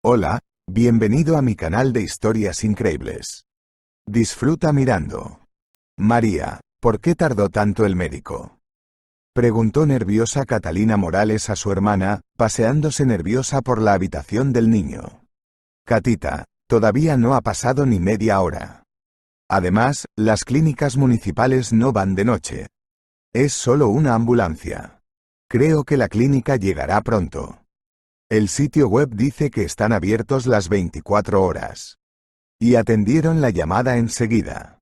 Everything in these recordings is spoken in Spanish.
Hola, bienvenido a mi canal de historias increíbles. Disfruta mirando. María, ¿por qué tardó tanto el médico? Preguntó nerviosa Catalina Morales a su hermana, paseándose nerviosa por la habitación del niño. Catita, todavía no ha pasado ni media hora. Además, las clínicas municipales no van de noche. Es solo una ambulancia. Creo que la clínica llegará pronto. El sitio web dice que están abiertos las 24 horas. Y atendieron la llamada enseguida.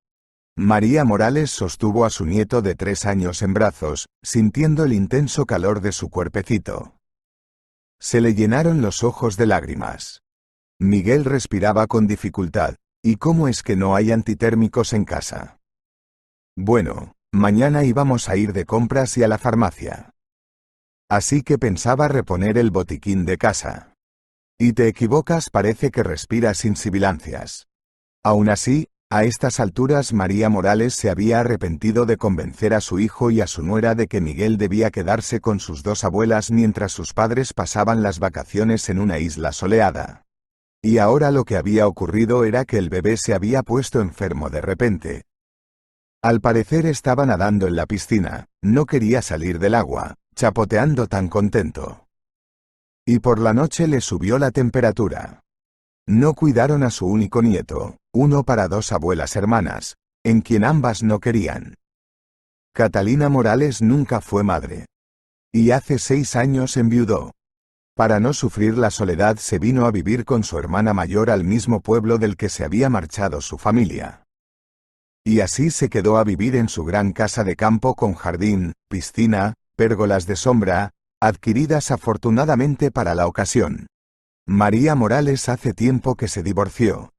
María Morales sostuvo a su nieto de 3 años en brazos, sintiendo el intenso calor de su cuerpecito. Se le llenaron los ojos de lágrimas. Miguel respiraba con dificultad. ¿Y cómo es que no hay antitérmicos en casa? Bueno, mañana íbamos a ir de compras y a la farmacia. Así que pensaba reponer el botiquín de casa. Y te equivocas, parece que respira sin sibilancias. Aún así, a estas alturas María Morales se había arrepentido de convencer a su hijo y a su nuera de que Miguel debía quedarse con sus dos abuelas mientras sus padres pasaban las vacaciones en una isla soleada. Y ahora lo que había ocurrido era que el bebé se había puesto enfermo de repente. Al parecer estaba nadando en la piscina, no quería salir del agua, chapoteando tan contento. Y por la noche le subió la temperatura. No cuidaron a su único nieto, uno para dos abuelas hermanas, en quien ambas no querían. Catalina Morales nunca fue madre. Y hace 6 años enviudó. Para no sufrir la soledad se vino a vivir con su hermana mayor al mismo pueblo del que se había marchado su familia. Y así se quedó a vivir en su gran casa de campo con jardín, piscina, pérgolas de sombra, adquiridas afortunadamente para la ocasión. María Morales hace tiempo que se divorció.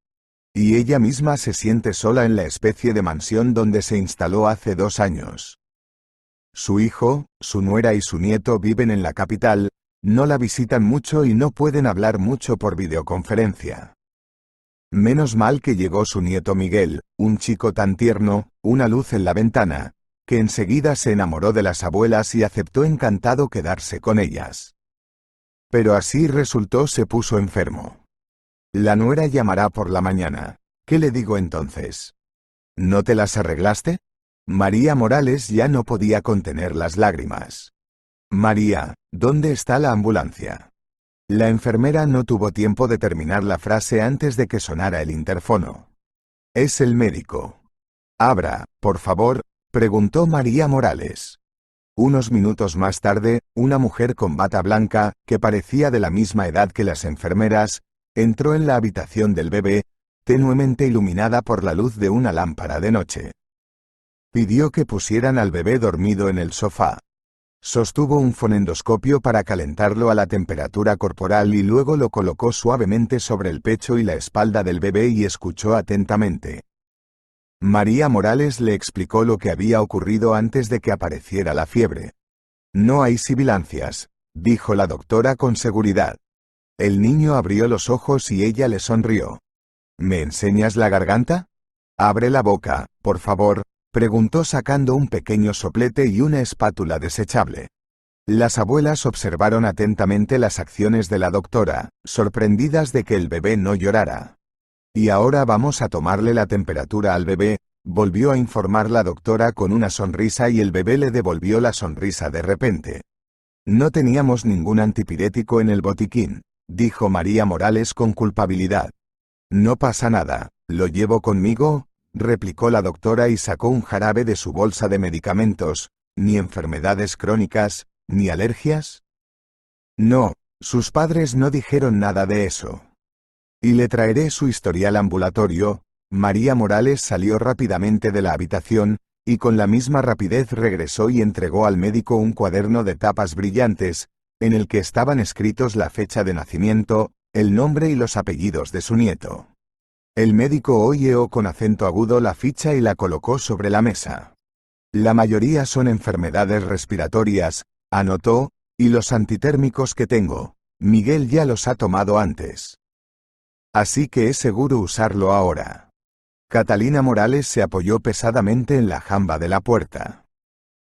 Y ella misma se siente sola en la especie de mansión donde se instaló hace 2 años. Su hijo, su nuera y su nieto viven en la capital, no la visitan mucho y no pueden hablar mucho por videoconferencia. Menos mal que llegó su nieto Miguel, un chico tan tierno, una luz en la ventana, que enseguida se enamoró de las abuelas y aceptó encantado quedarse con ellas. Pero así resultó, se puso enfermo. La nuera llamará por la mañana. ¿Qué le digo entonces? ¿No te las arreglaste? María Morales ya no podía contener las lágrimas. María, ¿dónde está la ambulancia? La enfermera no tuvo tiempo de terminar la frase antes de que sonara el interfono. Es el médico. Abra, por favor, preguntó María Morales. Unos minutos más tarde, una mujer con bata blanca, que parecía de la misma edad que las enfermeras, entró en la habitación del bebé, tenuemente iluminada por la luz de una lámpara de noche. Pidió que pusieran al bebé dormido en el sofá. Sostuvo un fonendoscopio para calentarlo a la temperatura corporal y luego lo colocó suavemente sobre el pecho y la espalda del bebé y escuchó atentamente. María Morales le explicó lo que había ocurrido antes de que apareciera la fiebre. No hay sibilancias, dijo la doctora con seguridad. El niño abrió los ojos y ella le sonrió. ¿Me enseñas la garganta? Abre la boca, por favor, preguntó sacando un pequeño soplete y una espátula desechable. Las abuelas observaron atentamente las acciones de la doctora, sorprendidas de que el bebé no llorara. Y ahora vamos a tomarle la temperatura al bebé, volvió a informar la doctora con una sonrisa y el bebé le devolvió la sonrisa de repente. No teníamos ningún antipirético en el botiquín, dijo María Morales con culpabilidad. No pasa nada, ¿lo llevo conmigo?, replicó la doctora y sacó un jarabe de su bolsa de medicamentos. ¿Ni enfermedades crónicas, ni alergias? No, sus padres no dijeron nada de eso. Y le traeré su historial ambulatorio. María Morales salió rápidamente de la habitación, y con la misma rapidez regresó y entregó al médico un cuaderno de tapas brillantes, en el que estaban escritos la fecha de nacimiento, el nombre y los apellidos de su nieto. El médico oyó con acento agudo la ficha y la colocó sobre la mesa. La mayoría son enfermedades respiratorias, anotó, y los antitérmicos que tengo, Miguel ya los ha tomado antes. Así que es seguro usarlo ahora. Catalina Morales se apoyó pesadamente en la jamba de la puerta.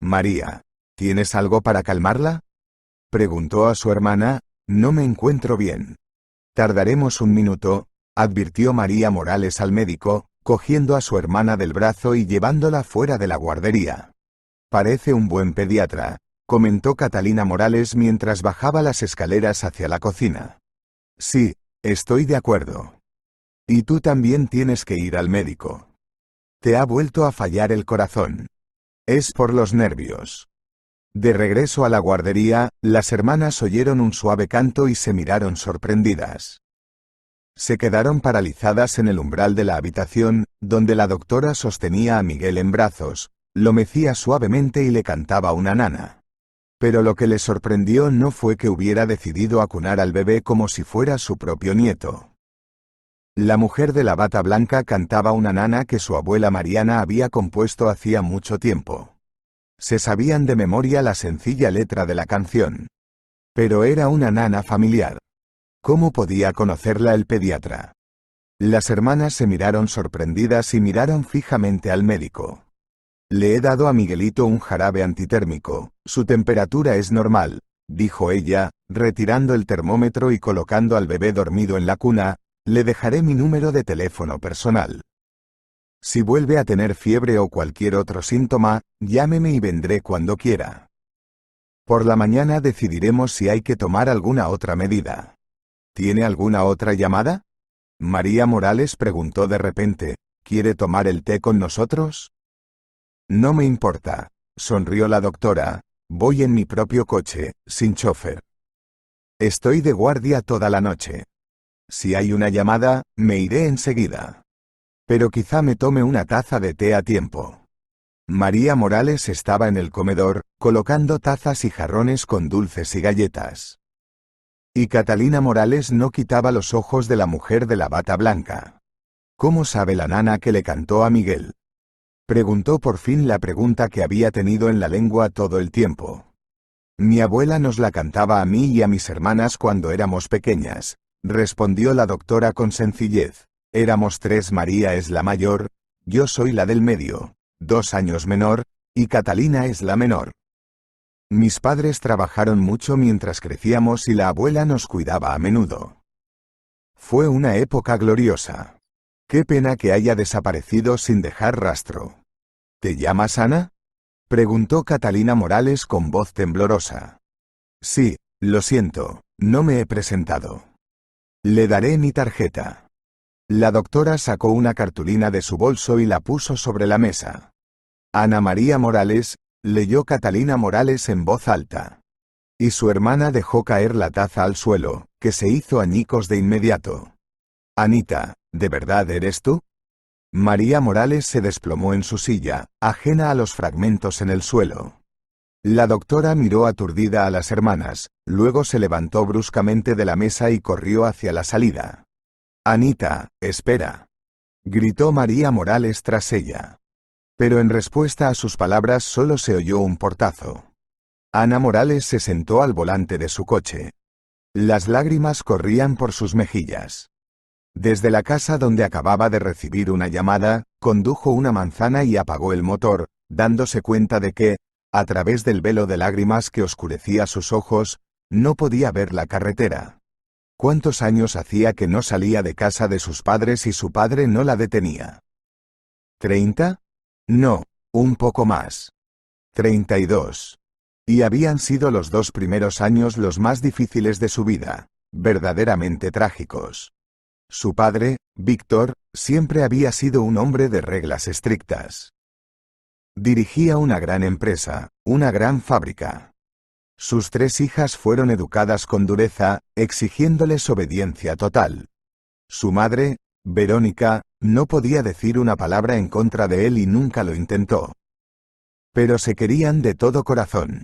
María, ¿tienes algo para calmarla?, preguntó a su hermana. No me encuentro bien. Tardaremos un minuto, advirtió María Morales al médico, cogiendo a su hermana del brazo y llevándola fuera de la guardería. Parece un buen pediatra, comentó Catalina Morales mientras bajaba las escaleras hacia la cocina. Sí, estoy de acuerdo. Y tú también tienes que ir al médico. Te ha vuelto a fallar el corazón. Es por los nervios. De regreso a la guardería, las hermanas oyeron un suave canto y se miraron sorprendidas. Se quedaron paralizadas en el umbral de la habitación, donde la doctora sostenía a Miguel en brazos, lo mecía suavemente y le cantaba una nana. Pero lo que le sorprendió no fue que hubiera decidido acunar al bebé como si fuera su propio nieto. La mujer de la bata blanca cantaba una nana que su abuela Mariana había compuesto hacía mucho tiempo. Se sabían de memoria la sencilla letra de la canción. Pero era una nana familiar. ¿Cómo podía conocerla el pediatra? Las hermanas se miraron sorprendidas y miraron fijamente al médico. Le he dado a Miguelito un jarabe antitérmico, su temperatura es normal, dijo ella, retirando el termómetro y colocando al bebé dormido en la cuna, le dejaré mi número de teléfono personal. Si vuelve a tener fiebre o cualquier otro síntoma, llámeme y vendré cuando quiera. Por la mañana decidiremos si hay que tomar alguna otra medida. ¿Tiene alguna otra llamada? María Morales preguntó de repente, ¿quiere tomar el té con nosotros? No me importa, sonrió la doctora, voy en mi propio coche, sin chofer. Estoy de guardia toda la noche. Si hay una llamada, me iré enseguida. Pero quizá me tome una taza de té a tiempo. María Morales estaba en el comedor, colocando tazas y jarrones con dulces y galletas. Y Catalina Morales no quitaba los ojos de la mujer de la bata blanca. ¿Cómo sabe la nana que le cantó a Miguel? Preguntó por fin la pregunta que había tenido en la lengua todo el tiempo. Mi abuela nos la cantaba a mí y a mis hermanas cuando éramos pequeñas, respondió la doctora con sencillez. Éramos tres, María es la mayor, yo soy la del medio, 2 años menor, y Catalina es la menor. Mis padres trabajaron mucho mientras crecíamos y la abuela nos cuidaba a menudo. Fue una época gloriosa. Qué pena que haya desaparecido sin dejar rastro. ¿Te llamas Ana? Preguntó Catalina Morales con voz temblorosa. Sí, lo siento, no me he presentado. Le daré mi tarjeta. La doctora sacó una cartulina de su bolso y la puso sobre la mesa. Ana María Morales, leyó Catalina Morales en voz alta. Y su hermana dejó caer la taza al suelo, que se hizo añicos de inmediato. Anita, ¿de verdad eres tú? María Morales se desplomó en su silla, ajena a los fragmentos en el suelo. La doctora miró aturdida a las hermanas, luego se levantó bruscamente de la mesa y corrió hacia la salida. Anita, espera. Gritó María Morales tras ella. Pero en respuesta a sus palabras solo se oyó un portazo. Ana Morales se sentó al volante de su coche. Las lágrimas corrían por sus mejillas. Desde la casa donde acababa de recibir una llamada, condujo una manzana y apagó el motor, dándose cuenta de que, a través del velo de lágrimas que oscurecía sus ojos, no podía ver la carretera. ¿Cuántos años hacía que no salía de casa de sus padres y su padre no la detenía? ¿30? No, un poco más. 32. Y habían sido los 2 primeros años los más difíciles de su vida, verdaderamente trágicos. Su padre, Víctor, siempre había sido un hombre de reglas estrictas. Dirigía una gran empresa, una gran fábrica. Sus 3 hijas fueron educadas con dureza, exigiéndoles obediencia total. Su madre, Verónica, no podía decir una palabra en contra de él y nunca lo intentó. Pero se querían de todo corazón.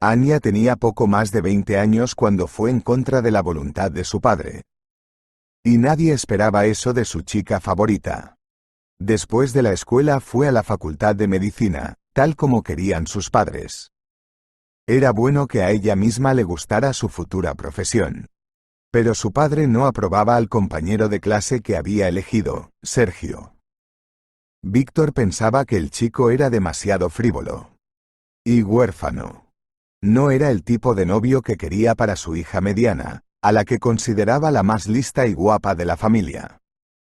Anya tenía poco más de 20 años cuando fue en contra de la voluntad de su padre. Y nadie esperaba eso de su chica favorita. Después de la escuela fue a la facultad de medicina, tal como querían sus padres. Era bueno que a ella misma le gustara su futura profesión. Pero su padre no aprobaba al compañero de clase que había elegido, Sergio. Víctor pensaba que el chico era demasiado frívolo. Y huérfano. No era el tipo de novio que quería para su hija mediana, a la que consideraba la más lista y guapa de la familia.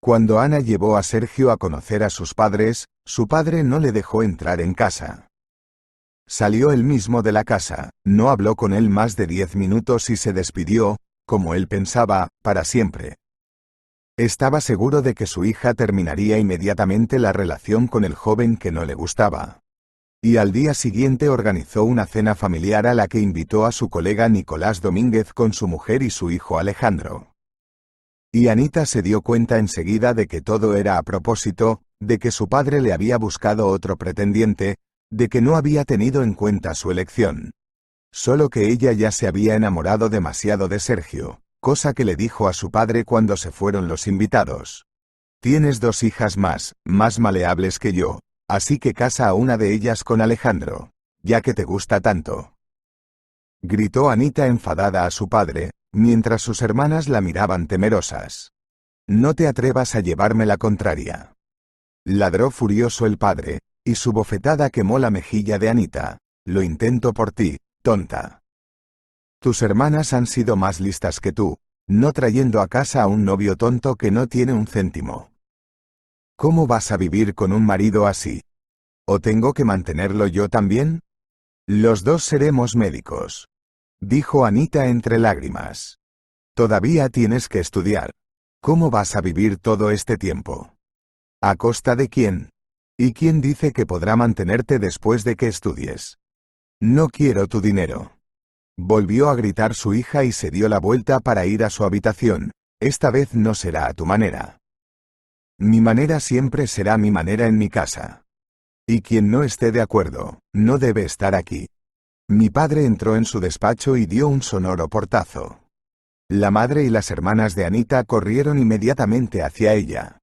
Cuando Ana llevó a Sergio a conocer a sus padres, su padre no le dejó entrar en casa. Salió él mismo de la casa, no habló con él más de 10 minutos y se despidió, como él pensaba, para siempre. Estaba seguro de que su hija terminaría inmediatamente la relación con el joven que no le gustaba. Y al día siguiente organizó una cena familiar a la que invitó a su colega Nicolás Domínguez con su mujer y su hijo Alejandro. Y Anita se dio cuenta enseguida de que todo era a propósito, de que su padre le había buscado otro pretendiente, de que no había tenido en cuenta su elección. Solo que ella ya se había enamorado demasiado de Sergio, cosa que le dijo a su padre cuando se fueron los invitados. Tienes 2 hijas más maleables que yo, así que casa a una de ellas con Alejandro, ya que te gusta tanto. Gritó Anita enfadada a su padre, mientras sus hermanas la miraban temerosas. No te atrevas a llevarme la contraria. Ladró furioso el padre, y su bofetada quemó la mejilla de Anita. Lo intento por ti, tonta. Tus hermanas han sido más listas que tú, no trayendo a casa a un novio tonto que no tiene un céntimo. ¿Cómo vas a vivir con un marido así? ¿O tengo que mantenerlo yo también? Los dos seremos médicos, dijo Anita entre lágrimas. Todavía tienes que estudiar. ¿Cómo vas a vivir todo este tiempo? ¿A costa de quién? ¿Y quién dice que podrá mantenerte después de que estudies? No quiero tu dinero. Volvió a gritar su hija y se dio la vuelta para ir a su habitación. Esta vez no será a tu manera. Mi manera siempre será mi manera en mi casa. Y quien no esté de acuerdo, no debe estar aquí. Mi padre entró en su despacho y dio un sonoro portazo. La madre y las hermanas de Anita corrieron inmediatamente hacia ella.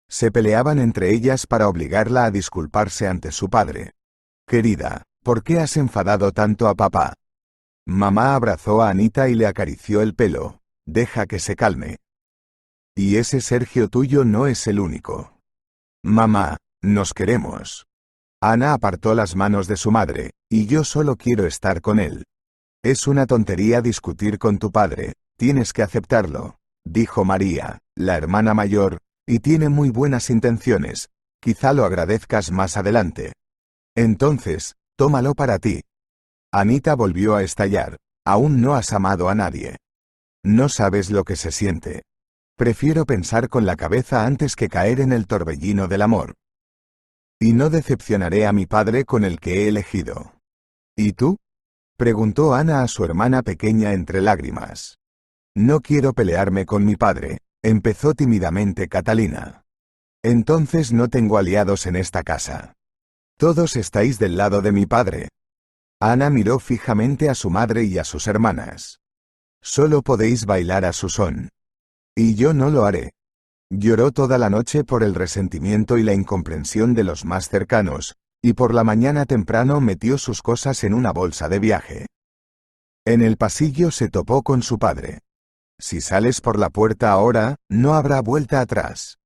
Se peleaban entre ellas para obligarla a disculparse ante su padre. Querida, ¿por qué has enfadado tanto a papá? Mamá abrazó a Anita y le acarició el pelo. Deja que se calme. Y ese Sergio tuyo no es el único. Mamá, nos queremos. Ana apartó las manos de su madre, y yo solo quiero estar con él. Es una tontería discutir con tu padre, tienes que aceptarlo, dijo María, la hermana mayor, y tiene muy buenas intenciones, quizá lo agradezcas más adelante. Entonces, tómalo para ti. Anita volvió a estallar. Aún no has amado a nadie. No sabes lo que se siente. Prefiero pensar con la cabeza antes que caer en el torbellino del amor. Y no decepcionaré a mi padre con el que he elegido. ¿Y tú? Preguntó Ana a su hermana pequeña entre lágrimas. No quiero pelearme con mi padre, empezó tímidamente Catalina. Entonces no tengo aliados en esta casa. Todos estáis del lado de mi padre. Ana miró fijamente a su madre y a sus hermanas. Solo podéis bailar a su son. Y yo no lo haré. Lloró toda la noche por el resentimiento y la incomprensión de los más cercanos, y por la mañana temprano metió sus cosas en una bolsa de viaje. En el pasillo se topó con su padre. Si sales por la puerta ahora, no habrá vuelta atrás.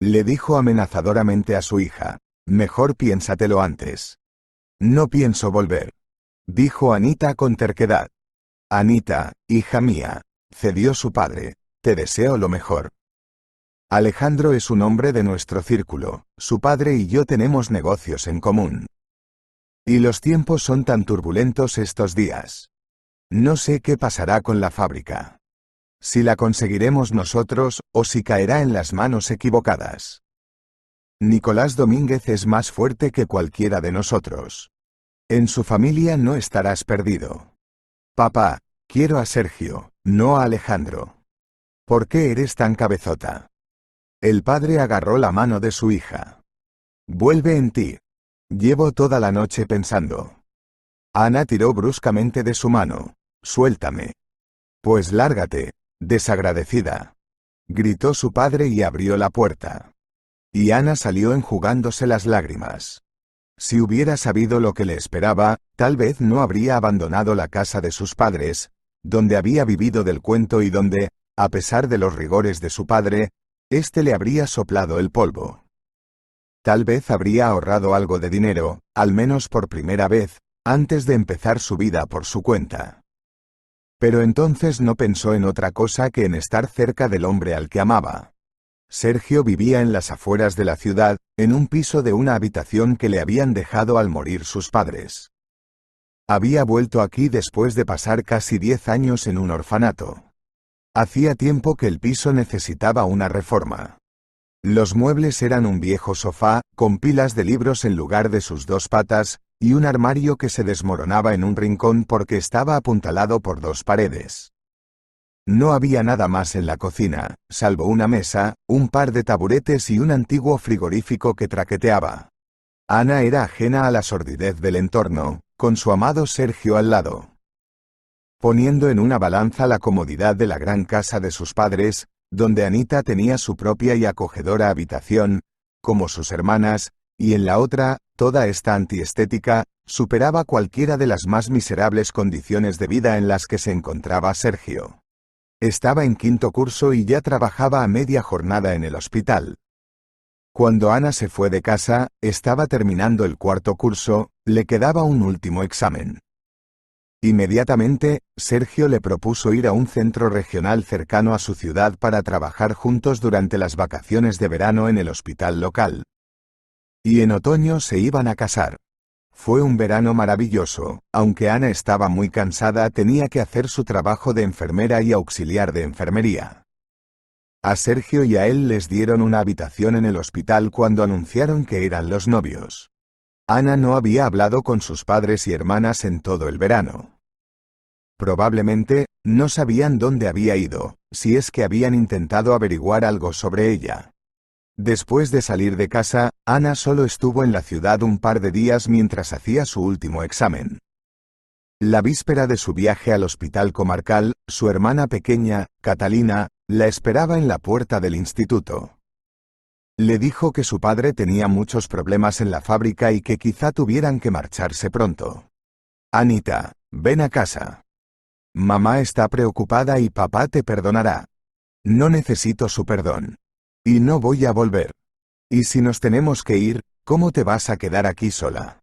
Le dijo amenazadoramente a su hija. Mejor piénsatelo antes. No pienso volver, dijo Anita con terquedad. Anita, hija mía, cedió su padre, te deseo lo mejor. Alejandro es un hombre de nuestro círculo, su padre y yo tenemos negocios en común. Y los tiempos son tan turbulentos estos días. No sé qué pasará con la fábrica. Si la conseguiremos nosotros, o si caerá en las manos equivocadas. Nicolás Domínguez es más fuerte que cualquiera de nosotros. En su familia no estarás perdido. Papá, quiero a Sergio, no a Alejandro. ¿Por qué eres tan cabezota? El padre agarró la mano de su hija. Vuelve en ti. Llevo toda la noche pensando. Ana tiró bruscamente de su mano. Suéltame. Pues lárgate, desagradecida. Gritó su padre y abrió la puerta. Y Ana salió enjugándose las lágrimas. Si hubiera sabido lo que le esperaba, tal vez no habría abandonado la casa de sus padres, donde había vivido del cuento y donde, a pesar de los rigores de su padre, éste le habría soplado el polvo. Tal vez habría ahorrado algo de dinero, al menos por primera vez, antes de empezar su vida por su cuenta. Pero entonces no pensó en otra cosa que en estar cerca del hombre al que amaba. Sergio vivía en las afueras de la ciudad, en un piso de una habitación que le habían dejado al morir sus padres. Había vuelto aquí después de pasar casi 10 años en un orfanato. Hacía tiempo que el piso necesitaba una reforma. Los muebles eran un viejo sofá, con pilas de libros en lugar de sus dos patas, y un armario que se desmoronaba en un rincón porque estaba apuntalado por dos paredes. No había nada más en la cocina, salvo una mesa, un par de taburetes y un antiguo frigorífico que traqueteaba. Ana era ajena a la sordidez del entorno, con su amado Sergio al lado. Poniendo en una balanza la comodidad de la gran casa de sus padres, donde Anita tenía su propia y acogedora habitación, como sus hermanas, y en la otra, toda esta antiestética, superaba cualquiera de las más miserables condiciones de vida en las que se encontraba Sergio. Estaba en 5º curso y ya trabajaba a media jornada en el hospital. Cuando Ana se fue de casa, estaba terminando el 4º curso, le quedaba un último examen. Inmediatamente, Sergio le propuso ir a un centro regional cercano a su ciudad para trabajar juntos durante las vacaciones de verano en el hospital local. Y en otoño se iban a casar. Fue un verano maravilloso, aunque Ana estaba muy cansada, tenía que hacer su trabajo de enfermera y auxiliar de enfermería. A Sergio y a él les dieron una habitación en el hospital cuando anunciaron que eran los novios. Ana no había hablado con sus padres y hermanas en todo el verano. Probablemente, no sabían dónde había ido, si es que habían intentado averiguar algo sobre ella. Después de salir de casa, Ana solo estuvo en la ciudad un par de días mientras hacía su último examen. La víspera de su viaje al hospital comarcal, su hermana pequeña, Catalina, la esperaba en la puerta del instituto. Le dijo que su padre tenía muchos problemas en la fábrica y que quizá tuvieran que marcharse pronto. Anita, ven a casa. Mamá está preocupada y papá te perdonará. No necesito su perdón. Y no voy a volver. ¿Y si nos tenemos que ir, cómo te vas a quedar aquí sola?,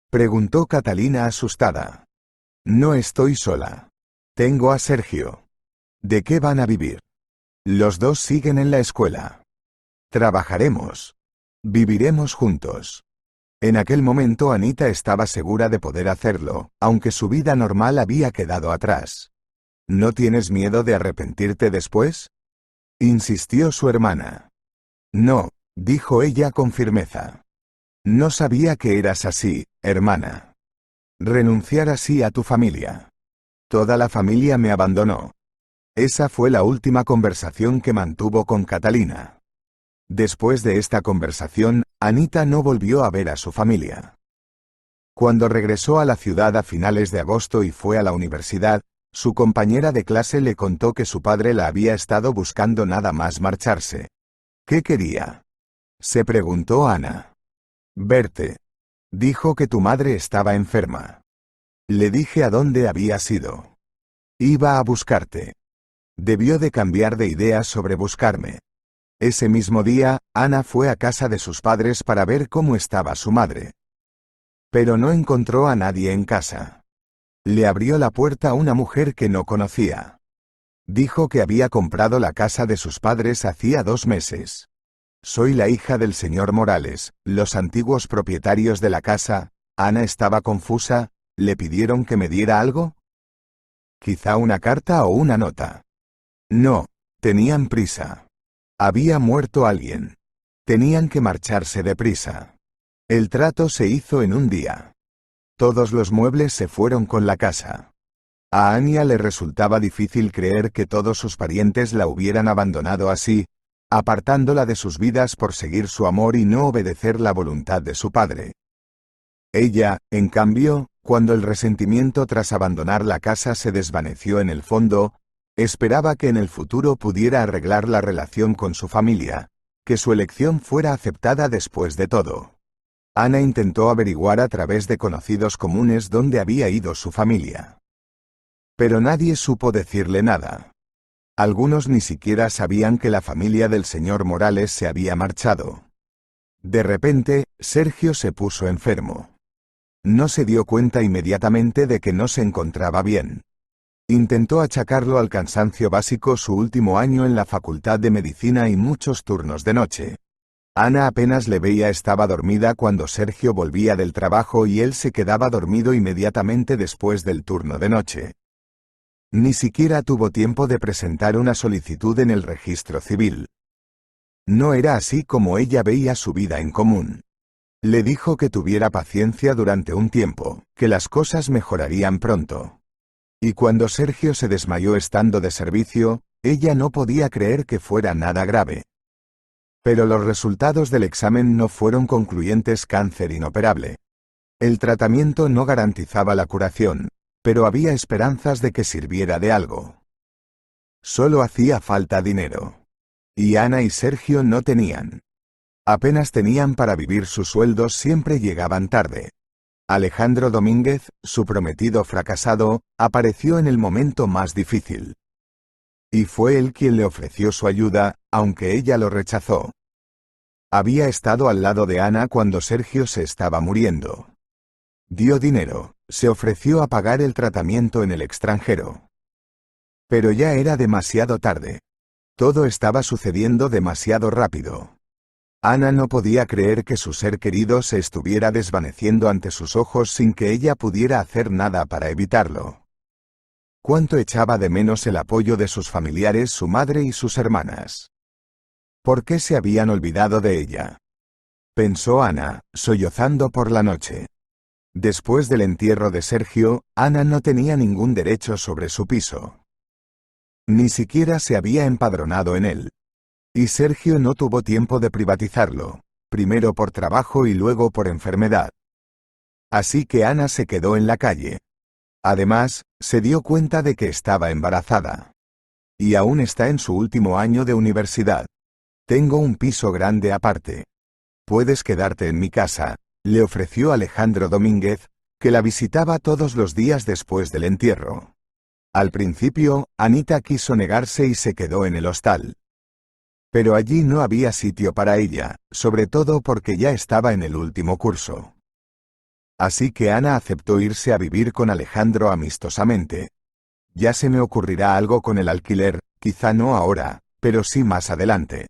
preguntó Catalina asustada. No estoy sola. Tengo a Sergio. ¿De qué van a vivir? Los dos siguen en la escuela. Trabajaremos. Viviremos juntos. En aquel momento Anita estaba segura de poder hacerlo, aunque su vida normal había quedado atrás. ¿No tienes miedo de arrepentirte después?, insistió su hermana. No, dijo ella con firmeza. No sabía que eras así, hermana. Renunciar así a tu familia. Toda la familia me abandonó. Esa fue la última conversación que mantuvo con Catalina. Después de esta conversación, Anita no volvió a ver a su familia. Cuando regresó a la ciudad a finales de agosto y fue a la universidad, su compañera de clase le contó que su padre la había estado buscando nada más marcharse. ¿Qué quería?, se preguntó Ana. Verte. Dijo que tu madre estaba enferma. Le dije a dónde habías ido. Iba a buscarte. Debió de cambiar de idea sobre buscarme. Ese mismo día, Ana fue a casa de sus padres para ver cómo estaba su madre. Pero no encontró a nadie en casa. Le abrió la puerta a una mujer que no conocía. Dijo que había comprado la casa de sus padres hacía 2 meses. Soy la hija del señor Morales, los antiguos propietarios de la casa. Ana estaba confusa. ¿Le pidieron que me diera algo? ¿Quizá una carta o una nota? No, tenían prisa. Había muerto alguien. Tenían que marcharse deprisa. El trato se hizo en un día. Todos los muebles se fueron con la casa. A Ania le resultaba difícil creer que todos sus parientes la hubieran abandonado así, apartándola de sus vidas por seguir su amor y no obedecer la voluntad de su padre. Ella, en cambio, cuando el resentimiento tras abandonar la casa se desvaneció en el fondo, esperaba que en el futuro pudiera arreglar la relación con su familia, que su elección fuera aceptada después de todo. Ana intentó averiguar a través de conocidos comunes dónde había ido su familia. Pero nadie supo decirle nada. Algunos ni siquiera sabían que la familia del señor Morales se había marchado. De repente, Sergio se puso enfermo. No se dio cuenta inmediatamente de que no se encontraba bien. Intentó achacarlo al cansancio básico su último año en la Facultad de Medicina y muchos turnos de noche. Ana apenas le veía, estaba dormida cuando Sergio volvía del trabajo y él se quedaba dormido inmediatamente después del turno de noche. Ni siquiera tuvo tiempo de presentar una solicitud en el registro civil. No era así como ella veía su vida en común. Le dijo que tuviera paciencia durante un tiempo, que las cosas mejorarían pronto. Y cuando Sergio se desmayó estando de servicio, ella no podía creer que fuera nada grave. Pero los resultados del examen no fueron concluyentes: cáncer inoperable. El tratamiento no garantizaba la curación, pero había esperanzas de que sirviera de algo. Solo hacía falta dinero. Y Ana y Sergio no tenían. Apenas tenían para vivir, sus sueldos siempre llegaban tarde. Alejandro Domínguez, su prometido fracasado, apareció en el momento más difícil. Y fue él quien le ofreció su ayuda, aunque ella lo rechazó. Había estado al lado de Ana cuando Sergio se estaba muriendo. Dio dinero, se ofreció a pagar el tratamiento en el extranjero. Pero ya era demasiado tarde. Todo estaba sucediendo demasiado rápido. Ana no podía creer que su ser querido se estuviera desvaneciendo ante sus ojos sin que ella pudiera hacer nada para evitarlo. Cuánto echaba de menos el apoyo de sus familiares, su madre y sus hermanas. ¿Por qué se habían olvidado de ella? Pensó Ana, sollozando por la noche. Después del entierro de Sergio, Ana no tenía ningún derecho sobre su piso. Ni siquiera se había empadronado en él. Y Sergio no tuvo tiempo de privatizarlo, primero por trabajo y luego por enfermedad. Así que Ana se quedó en la calle. Además, se dio cuenta de que estaba embarazada. Y aún está en su último año de universidad. Tengo un piso grande aparte. Puedes quedarte en mi casa, le ofreció Alejandro Domínguez, que la visitaba todos los días después del entierro. Al principio, Anita quiso negarse y se quedó en el hostal. Pero allí no había sitio para ella, sobre todo porque ya estaba en el último curso. Así que Ana aceptó irse a vivir con Alejandro amistosamente. Ya se me ocurrirá algo con el alquiler, quizá no ahora, pero sí más adelante.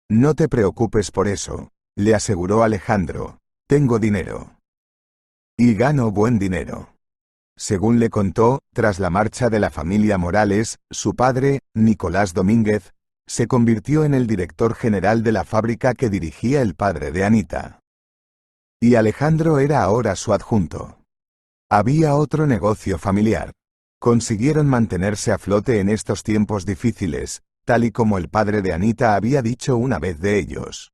No te preocupes por eso, le aseguró Alejandro, tengo dinero. Y gano buen dinero. Según le contó, tras la marcha de la familia Morales, su padre, Nicolás Domínguez, se convirtió en el director general de la fábrica que dirigía el padre de Anita. Y Alejandro era ahora su adjunto. Había otro negocio familiar. Consiguieron mantenerse a flote en estos tiempos difíciles, tal y como el padre de Anita había dicho una vez de ellos.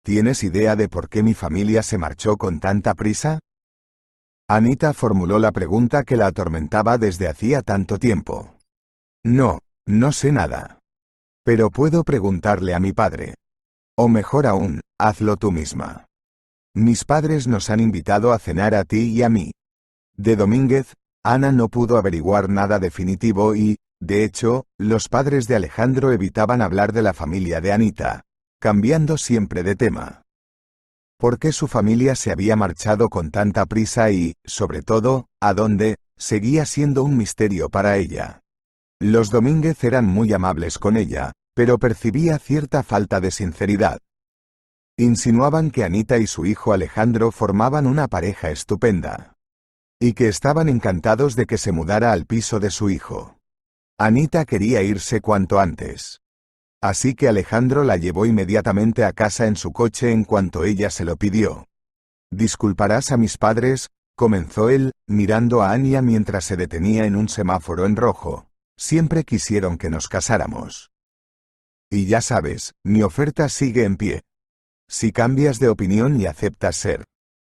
¿Tienes idea de por qué mi familia se marchó con tanta prisa? Anita formuló la pregunta que la atormentaba desde hacía tanto tiempo. No, no sé nada. Pero puedo preguntarle a mi padre. O mejor aún, hazlo tú misma. Mis padres nos han invitado a cenar a ti y a mí. De Domínguez, Ana no pudo averiguar nada definitivo y, de hecho, los padres de Alejandro evitaban hablar de la familia de Anita, cambiando siempre de tema. ¿Por qué su familia se había marchado con tanta prisa y, sobre todo, a dónde, seguía siendo un misterio para ella? Los Domínguez eran muy amables con ella, pero percibía cierta falta de sinceridad. Insinuaban que Anita y su hijo Alejandro formaban una pareja estupenda. Y que estaban encantados de que se mudara al piso de su hijo. Anita quería irse cuanto antes. Así que Alejandro la llevó inmediatamente a casa en su coche en cuanto ella se lo pidió. «Disculparás a mis padres», comenzó él, mirando a Ania mientras se detenía en un semáforo en rojo. «Siempre quisieron que nos casáramos. Y ya sabes, mi oferta sigue en pie. Si cambias de opinión y aceptas ser».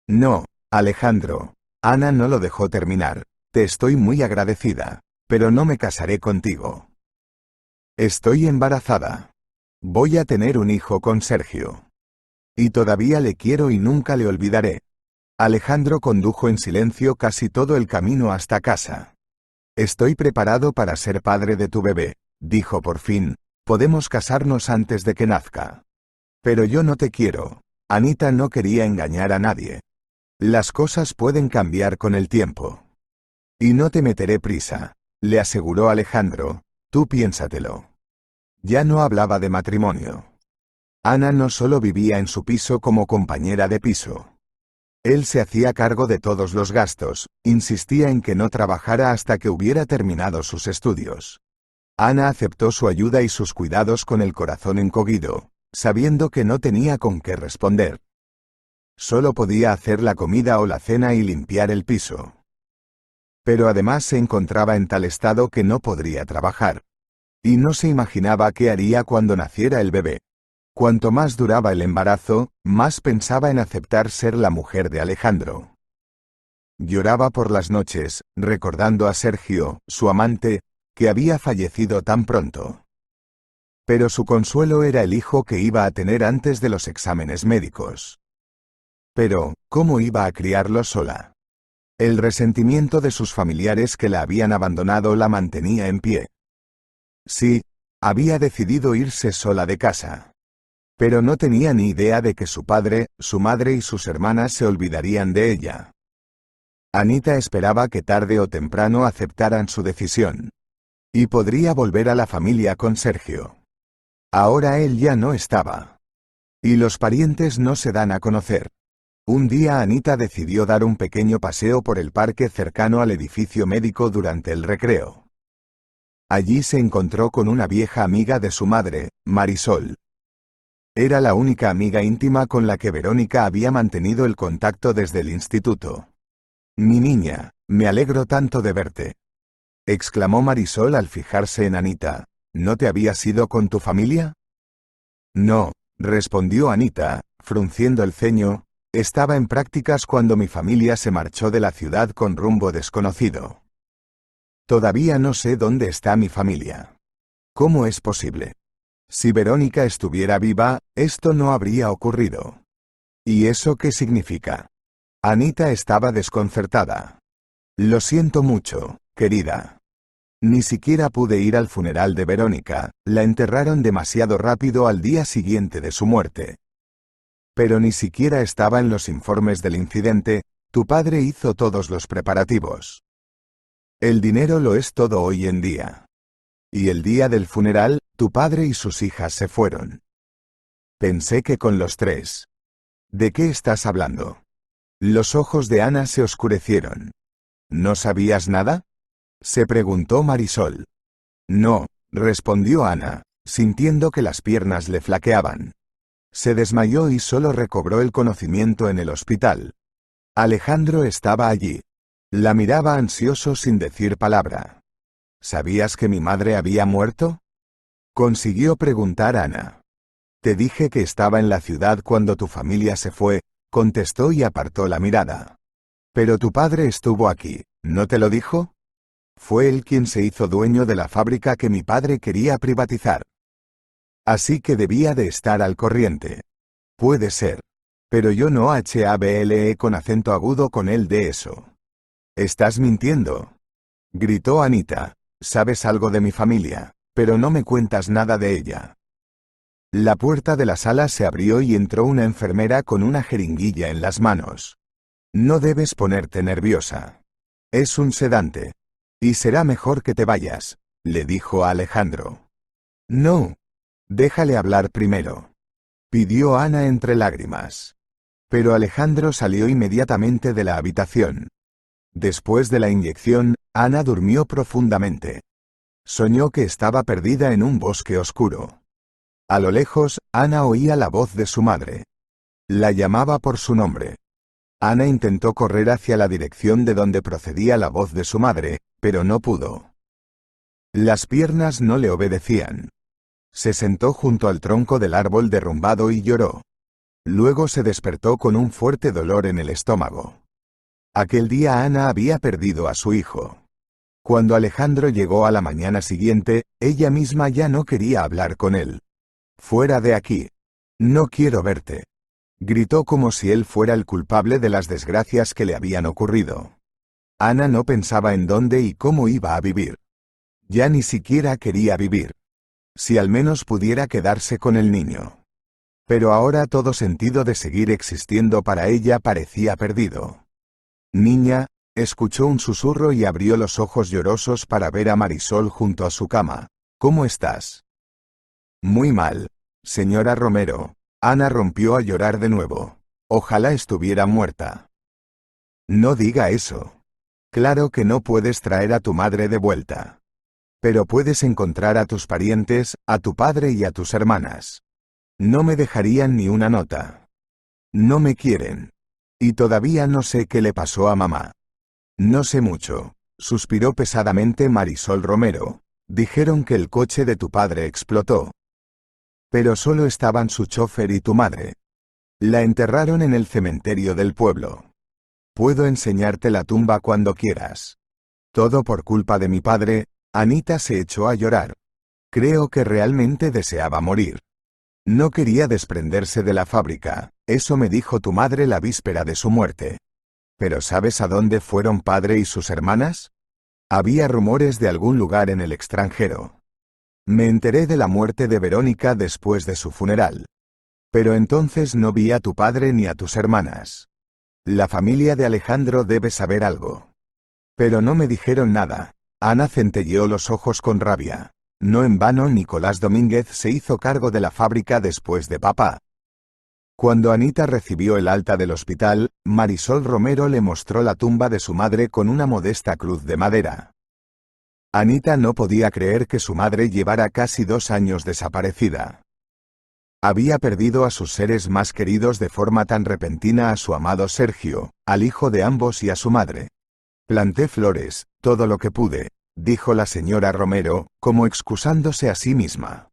«No, Alejandro». Ana no lo dejó terminar. «Te estoy muy agradecida, pero no me casaré contigo. Estoy embarazada. Voy a tener un hijo con Sergio. Y todavía le quiero y nunca le olvidaré». Alejandro condujo en silencio casi todo el camino hasta casa. «Estoy preparado para ser padre de tu bebé», dijo por fin. «Podemos casarnos antes de que nazca. Pero yo no te quiero». Anita no quería engañar a nadie. «Las cosas pueden cambiar con el tiempo. Y no te meteré prisa. le aseguró Alejandro, tú piénsatelo. Ya no hablaba de matrimonio. Ana no solo vivía en su piso como compañera de piso. Él se hacía cargo de todos los gastos, insistía en que no trabajara hasta que hubiera terminado sus estudios. Ana aceptó su ayuda y sus cuidados con el corazón encogido, sabiendo que no tenía con qué responder. Solo podía hacer la comida o la cena y limpiar el piso. Pero además se encontraba en tal estado que no podría trabajar. Y no se imaginaba qué haría cuando naciera el bebé. Cuanto más duraba el embarazo, más pensaba en aceptar ser la mujer de Alejandro. Lloraba por las noches, recordando a Sergio, su amante, que había fallecido tan pronto. Pero su consuelo era el hijo que iba a tener antes de los exámenes médicos. Pero, ¿cómo iba a criarlo sola? El resentimiento de sus familiares que la habían abandonado la mantenía en pie. Sí, había decidido irse sola de casa. Pero no tenía ni idea de que su padre, su madre y sus hermanas se olvidarían de ella. Anita esperaba que tarde o temprano aceptaran su decisión. Y podría volver a la familia con Sergio. Ahora él ya no estaba. Y los parientes no se dan a conocer. Un día Anita decidió dar un pequeño paseo por el parque cercano al edificio médico durante el recreo. Allí se encontró con una vieja amiga de su madre, Marisol. Era la única amiga íntima con la que Verónica había mantenido el contacto desde el instituto. Mi niña, me alegro tanto de verte, exclamó Marisol al fijarse en Anita. ¿No te habías ido con tu familia? No, respondió Anita, frunciendo el ceño, estaba en prácticas cuando mi familia se marchó de la ciudad con rumbo desconocido. Todavía no sé dónde está mi familia. ¿Cómo es posible? Si Verónica estuviera viva, esto no habría ocurrido. ¿Y eso qué significa? Anita estaba desconcertada. Lo siento mucho, querida. Ni siquiera pude ir al funeral de Verónica, la enterraron demasiado rápido al día siguiente de su muerte. Pero ni siquiera estaba en los informes del incidente, tu padre hizo todos los preparativos. El dinero lo es todo hoy en día. Y el día del funeral, tu padre y sus hijas se fueron. Pensé que con los tres. ¿De qué estás hablando? Los ojos de Ana se oscurecieron. ¿No sabías nada? Se preguntó Marisol. No, respondió Ana, sintiendo que las piernas le flaqueaban. Se desmayó y solo recobró el conocimiento en el hospital. Alejandro estaba allí. La miraba ansioso sin decir palabra. ¿Sabías que mi madre había muerto? Consiguió preguntar Ana. Te dije que estaba en la ciudad cuando tu familia se fue, contestó y apartó la mirada. Pero tu padre estuvo aquí, ¿no te lo dijo? Fue él quien se hizo dueño de la fábrica que mi padre quería privatizar. Así que debía de estar al corriente. Puede ser. Pero yo no hablé con acento agudo con él de eso. ¿Estás mintiendo? Gritó Anita. Sabes algo de mi familia, pero no me cuentas nada de ella. La puerta de la sala se abrió y entró una enfermera con una jeringuilla en las manos. No debes ponerte nerviosa. Es un sedante. Y será mejor que te vayas, le dijo a Alejandro. No. Déjale hablar primero, pidió Ana entre lágrimas. Pero Alejandro salió inmediatamente de la habitación. Después de la inyección, Ana durmió profundamente. Soñó que estaba perdida en un bosque oscuro. A lo lejos, Ana oía la voz de su madre. La llamaba por su nombre. Ana intentó correr hacia la dirección de donde procedía la voz de su madre, pero no pudo. Las piernas no le obedecían. Se sentó junto al tronco del árbol derrumbado y lloró. Luego se despertó con un fuerte dolor en el estómago. Aquel día Ana había perdido a su hijo. Cuando Alejandro llegó a la mañana siguiente, ella misma ya no quería hablar con él. Fuera de aquí. No quiero verte. Gritó como si él fuera el culpable de las desgracias que le habían ocurrido. Ana no pensaba en dónde y cómo iba a vivir. Ya ni siquiera quería vivir. Si al menos pudiera quedarse con el niño. Pero ahora todo sentido de seguir existiendo para ella parecía perdido. Niña, Escuchó un susurro y abrió los ojos llorosos para ver a Marisol junto a su cama. ¿Cómo estás? Muy mal, señora Romero. Ana rompió a llorar de nuevo. Ojalá estuviera muerta. No diga eso. Claro que no puedes traer a tu madre de vuelta. Pero puedes encontrar a tus parientes, a tu padre y a tus hermanas. No me dejarían ni una nota. No me quieren. Y todavía no sé qué le pasó a mamá. No sé mucho, suspiró pesadamente Marisol Romero. Dijeron que el coche de tu padre explotó. Pero solo estaban su chofer y tu madre. La enterraron en el cementerio del pueblo. Puedo enseñarte la tumba cuando quieras. Todo por culpa de mi padre. Anita se echó a llorar. Creo que realmente deseaba morir. No quería desprenderse de la fábrica, eso me dijo tu madre la víspera de su muerte. ¿Pero sabes a dónde fueron padre y sus hermanas? Había rumores de algún lugar en el extranjero. Me enteré de la muerte de Verónica después de su funeral. Pero entonces no vi a tu padre ni a tus hermanas. La familia de Alejandro debe saber algo. Pero no me dijeron nada. Ana centelleó los ojos con rabia. No en vano Nicolás Domínguez se hizo cargo de la fábrica después de papá. Cuando Anita recibió el alta del hospital, Marisol Romero le mostró la tumba de su madre con una modesta cruz de madera. Anita no podía creer que su madre llevara casi 2 años desaparecida. Había perdido a sus seres más queridos de forma tan repentina, a su amado Sergio, al hijo de ambos y a su madre. Planté flores, todo lo que pude, dijo la señora Romero, como excusándose a sí misma.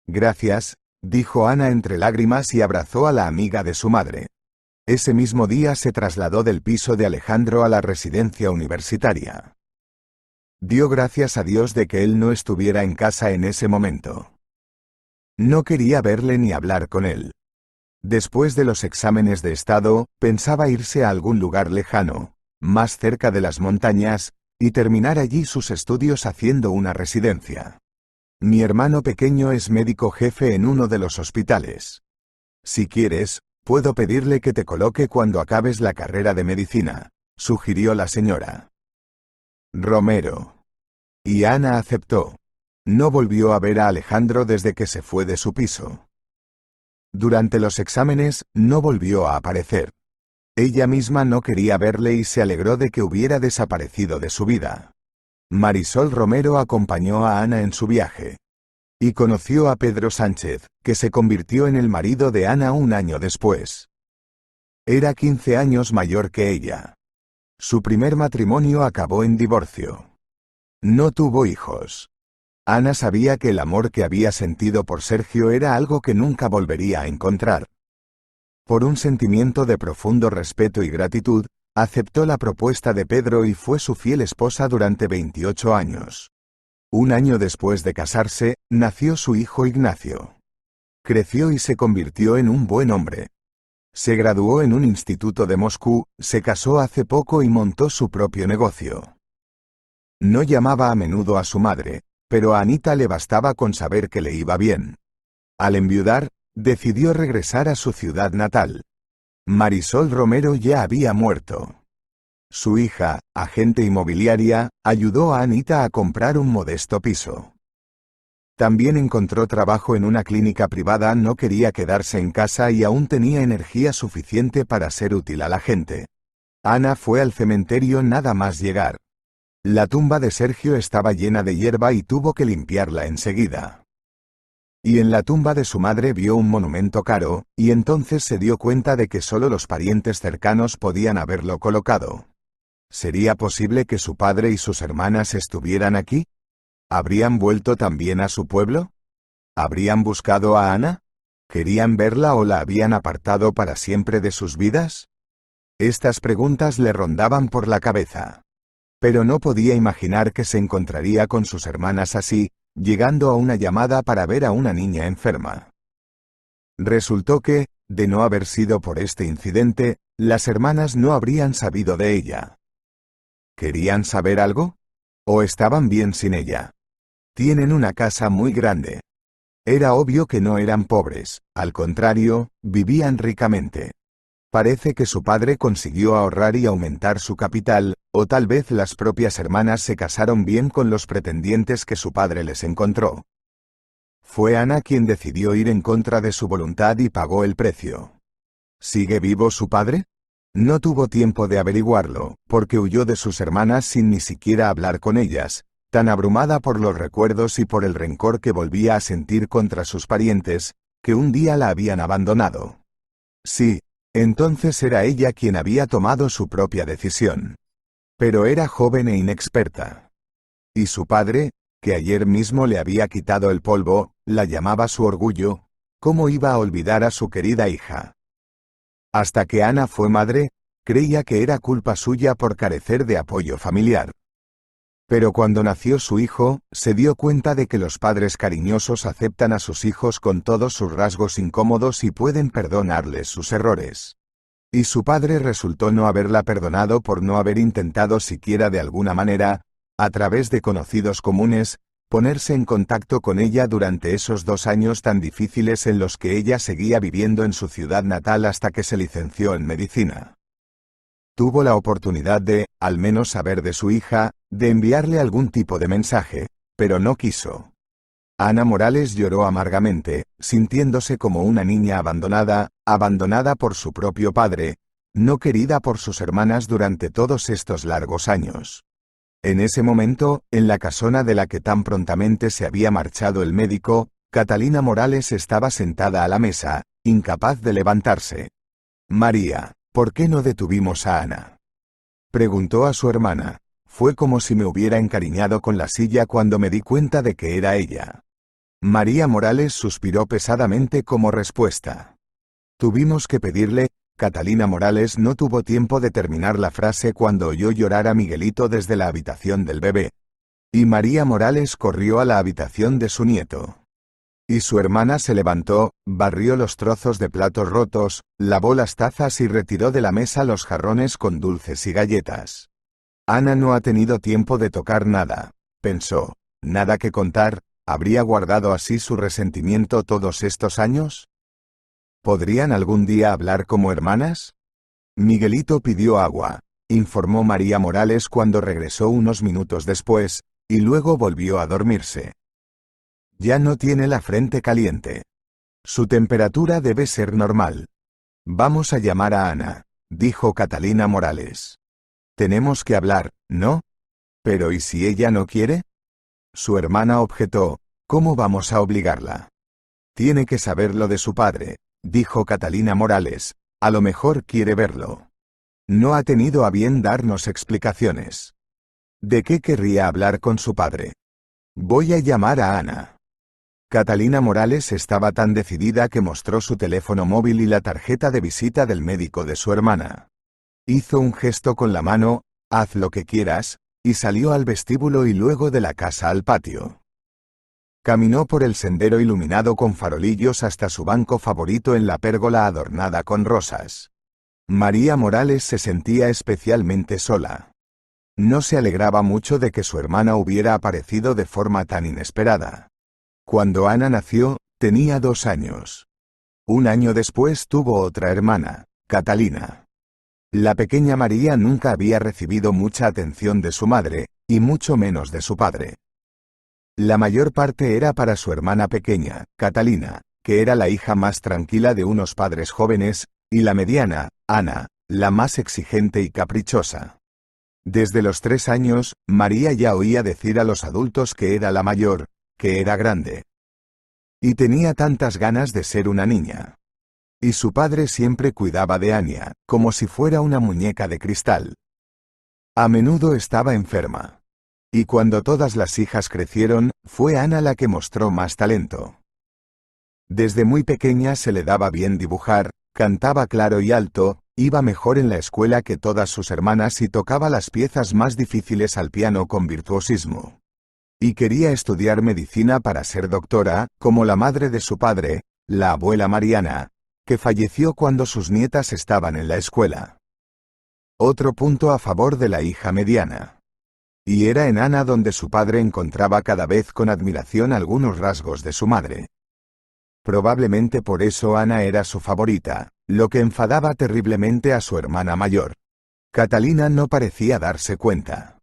Gracias, dijo Ana entre lágrimas y abrazó a la amiga de su madre. Ese mismo día se trasladó del piso de Alejandro a la residencia universitaria. Dio gracias a Dios de que él no estuviera en casa en ese momento. No quería verle ni hablar con él. Después de los exámenes de estado, pensaba irse a algún lugar lejano, más cerca de las montañas, y terminar allí sus estudios haciendo una residencia. Mi hermano pequeño es médico jefe en uno de los hospitales. Si quieres, puedo pedirle que te coloque cuando acabes la carrera de medicina, sugirió la señora Romero. Y Ana aceptó. No volvió a ver a Alejandro desde que se fue de su piso. Durante los exámenes, no volvió a aparecer. Ella misma no quería verle y se alegró de que hubiera desaparecido de su vida. Marisol Romero acompañó a Ana en su viaje. Y conoció a Pedro Sánchez, que se convirtió en el marido de Ana un año después. Era 15 años mayor que ella. Su primer matrimonio acabó en divorcio. No tuvo hijos. Ana sabía que el amor que había sentido por Sergio era algo que nunca volvería a encontrar. Por un sentimiento de profundo respeto y gratitud, aceptó la propuesta de Pedro y fue su fiel esposa durante 28 años. Un año después de casarse, nació su hijo Ignacio. Creció y se convirtió en un buen hombre. Se graduó en un instituto de Moscú, se casó hace poco y montó su propio negocio. No llamaba a menudo a su madre, pero a Anita le bastaba con saber que le iba bien. Al enviudar, decidió regresar a su ciudad natal. Marisol Romero ya había muerto. Su hija, agente inmobiliaria, ayudó a Anita a comprar un modesto piso. También encontró trabajo en una clínica privada, no quería quedarse en casa y aún tenía energía suficiente para ser útil a la gente. Ana fue al cementerio nada más llegar. La tumba de Sergio estaba llena de hierba y tuvo que limpiarla enseguida. Y en la tumba de su madre vio un monumento caro, y entonces se dio cuenta de que solo los parientes cercanos podían haberlo colocado. ¿Sería posible que su padre y sus hermanas estuvieran aquí? ¿Habrían vuelto también a su pueblo? ¿Habrían buscado a Ana? ¿Querían verla o la habían apartado para siempre de sus vidas? Estas preguntas le rondaban por la cabeza. Pero no podía imaginar que se encontraría con sus hermanas así, llegando a una llamada para ver a una niña enferma. Resultó que, de no haber sido por este incidente, las hermanas no habrían sabido de ella. ¿Querían saber algo? ¿O estaban bien sin ella? Tienen una casa muy grande. Era obvio que no eran pobres, al contrario, vivían ricamente. Parece que su padre consiguió ahorrar y aumentar su capital, o tal vez las propias hermanas se casaron bien con los pretendientes que su padre les encontró. Fue Ana quien decidió ir en contra de su voluntad y pagó el precio. ¿Sigue vivo su padre? No tuvo tiempo de averiguarlo, porque huyó de sus hermanas sin ni siquiera hablar con ellas, tan abrumada por los recuerdos y por el rencor que volvía a sentir contra sus parientes, que un día la habían abandonado. Sí, entonces era ella quien había tomado su propia decisión. Pero era joven e inexperta. Y su padre, que ayer mismo le había quitado el polvo, la llamaba su orgullo. ¿Cómo iba a olvidar a su querida hija? Hasta que Ana fue madre, creía que era culpa suya por carecer de apoyo familiar. Pero cuando nació su hijo, se dio cuenta de que los padres cariñosos aceptan a sus hijos con todos sus rasgos incómodos y pueden perdonarles sus errores. Y su padre resultó no haberla perdonado por no haber intentado siquiera de alguna manera, a través de conocidos comunes, ponerse en contacto con ella durante esos 2 años tan difíciles en los que ella seguía viviendo en su ciudad natal hasta que se licenció en medicina. Tuvo la oportunidad de, al menos saber de su hija, de enviarle algún tipo de mensaje, pero no quiso. Ana Morales lloró amargamente, sintiéndose como una niña abandonada por su propio padre, no querida por sus hermanas durante todos estos largos años. En ese momento, en la casona de la que tan prontamente se había marchado el médico, Catalina Morales estaba sentada a la mesa, incapaz de levantarse. «María, ¿por qué no detuvimos a Ana?», preguntó a su hermana. Fue como si me hubiera encariñado con la silla cuando me di cuenta de que era ella. María Morales suspiró pesadamente como respuesta. «Tuvimos que pedirle». Catalina Morales no tuvo tiempo de terminar la frase cuando oyó llorar a Miguelito desde la habitación del bebé. Y María Morales corrió a la habitación de su nieto. Y su hermana se levantó, barrió los trozos de platos rotos, lavó las tazas y retiró de la mesa los jarrones con dulces y galletas. Ana no ha tenido tiempo de tocar nada, pensó. ¿Nada que contar? ¿Habría guardado así su resentimiento todos estos años? ¿Podrían algún día hablar como hermanas? Miguelito pidió agua, informó María Morales cuando regresó unos minutos después, y luego volvió a dormirse. Ya no tiene la frente caliente. Su temperatura debe ser normal. Vamos a llamar a Ana, dijo Catalina Morales. Tenemos que hablar, ¿no? Pero ¿y si ella no quiere? Su hermana objetó. ¿Cómo vamos a obligarla? Tiene que saber lo de su padre, dijo Catalina Morales. A lo mejor quiere verlo. No ha tenido a bien darnos explicaciones. ¿De qué querría hablar con su padre? Voy a llamar a Ana. Catalina Morales estaba tan decidida que mostró su teléfono móvil y la tarjeta de visita del médico de su hermana. Hizo un gesto con la mano, haz lo que quieras, y salió al vestíbulo y luego de la casa al patio. Caminó por el sendero iluminado con farolillos hasta su banco favorito en la pérgola adornada con rosas. María Morales se sentía especialmente sola. No se alegraba mucho de que su hermana hubiera aparecido de forma tan inesperada. Cuando Ana nació, tenía 2 años. Un año después tuvo otra hermana, Catalina. La pequeña María nunca había recibido mucha atención de su madre, y mucho menos de su padre. La mayor parte era para su hermana pequeña, Catalina, que era la hija más tranquila de unos padres jóvenes, y la mediana, Ana, la más exigente y caprichosa. Desde los 3 años, María ya oía decir a los adultos que era la mayor, que era grande. Y tenía tantas ganas de ser una niña. Y su padre siempre cuidaba de Anya, como si fuera una muñeca de cristal. A menudo estaba enferma. Y cuando todas las hijas crecieron, fue Ana la que mostró más talento. Desde muy pequeña se le daba bien dibujar, cantaba claro y alto, iba mejor en la escuela que todas sus hermanas y tocaba las piezas más difíciles al piano con virtuosismo. Y quería estudiar medicina para ser doctora, como la madre de su padre, la abuela Mariana, que falleció cuando sus nietas estaban en la escuela. Otro punto a favor de la hija mediana. Y era en Ana donde su padre encontraba cada vez con admiración algunos rasgos de su madre. Probablemente por eso Ana era su favorita, lo que enfadaba terriblemente a su hermana mayor. Catalina no parecía darse cuenta.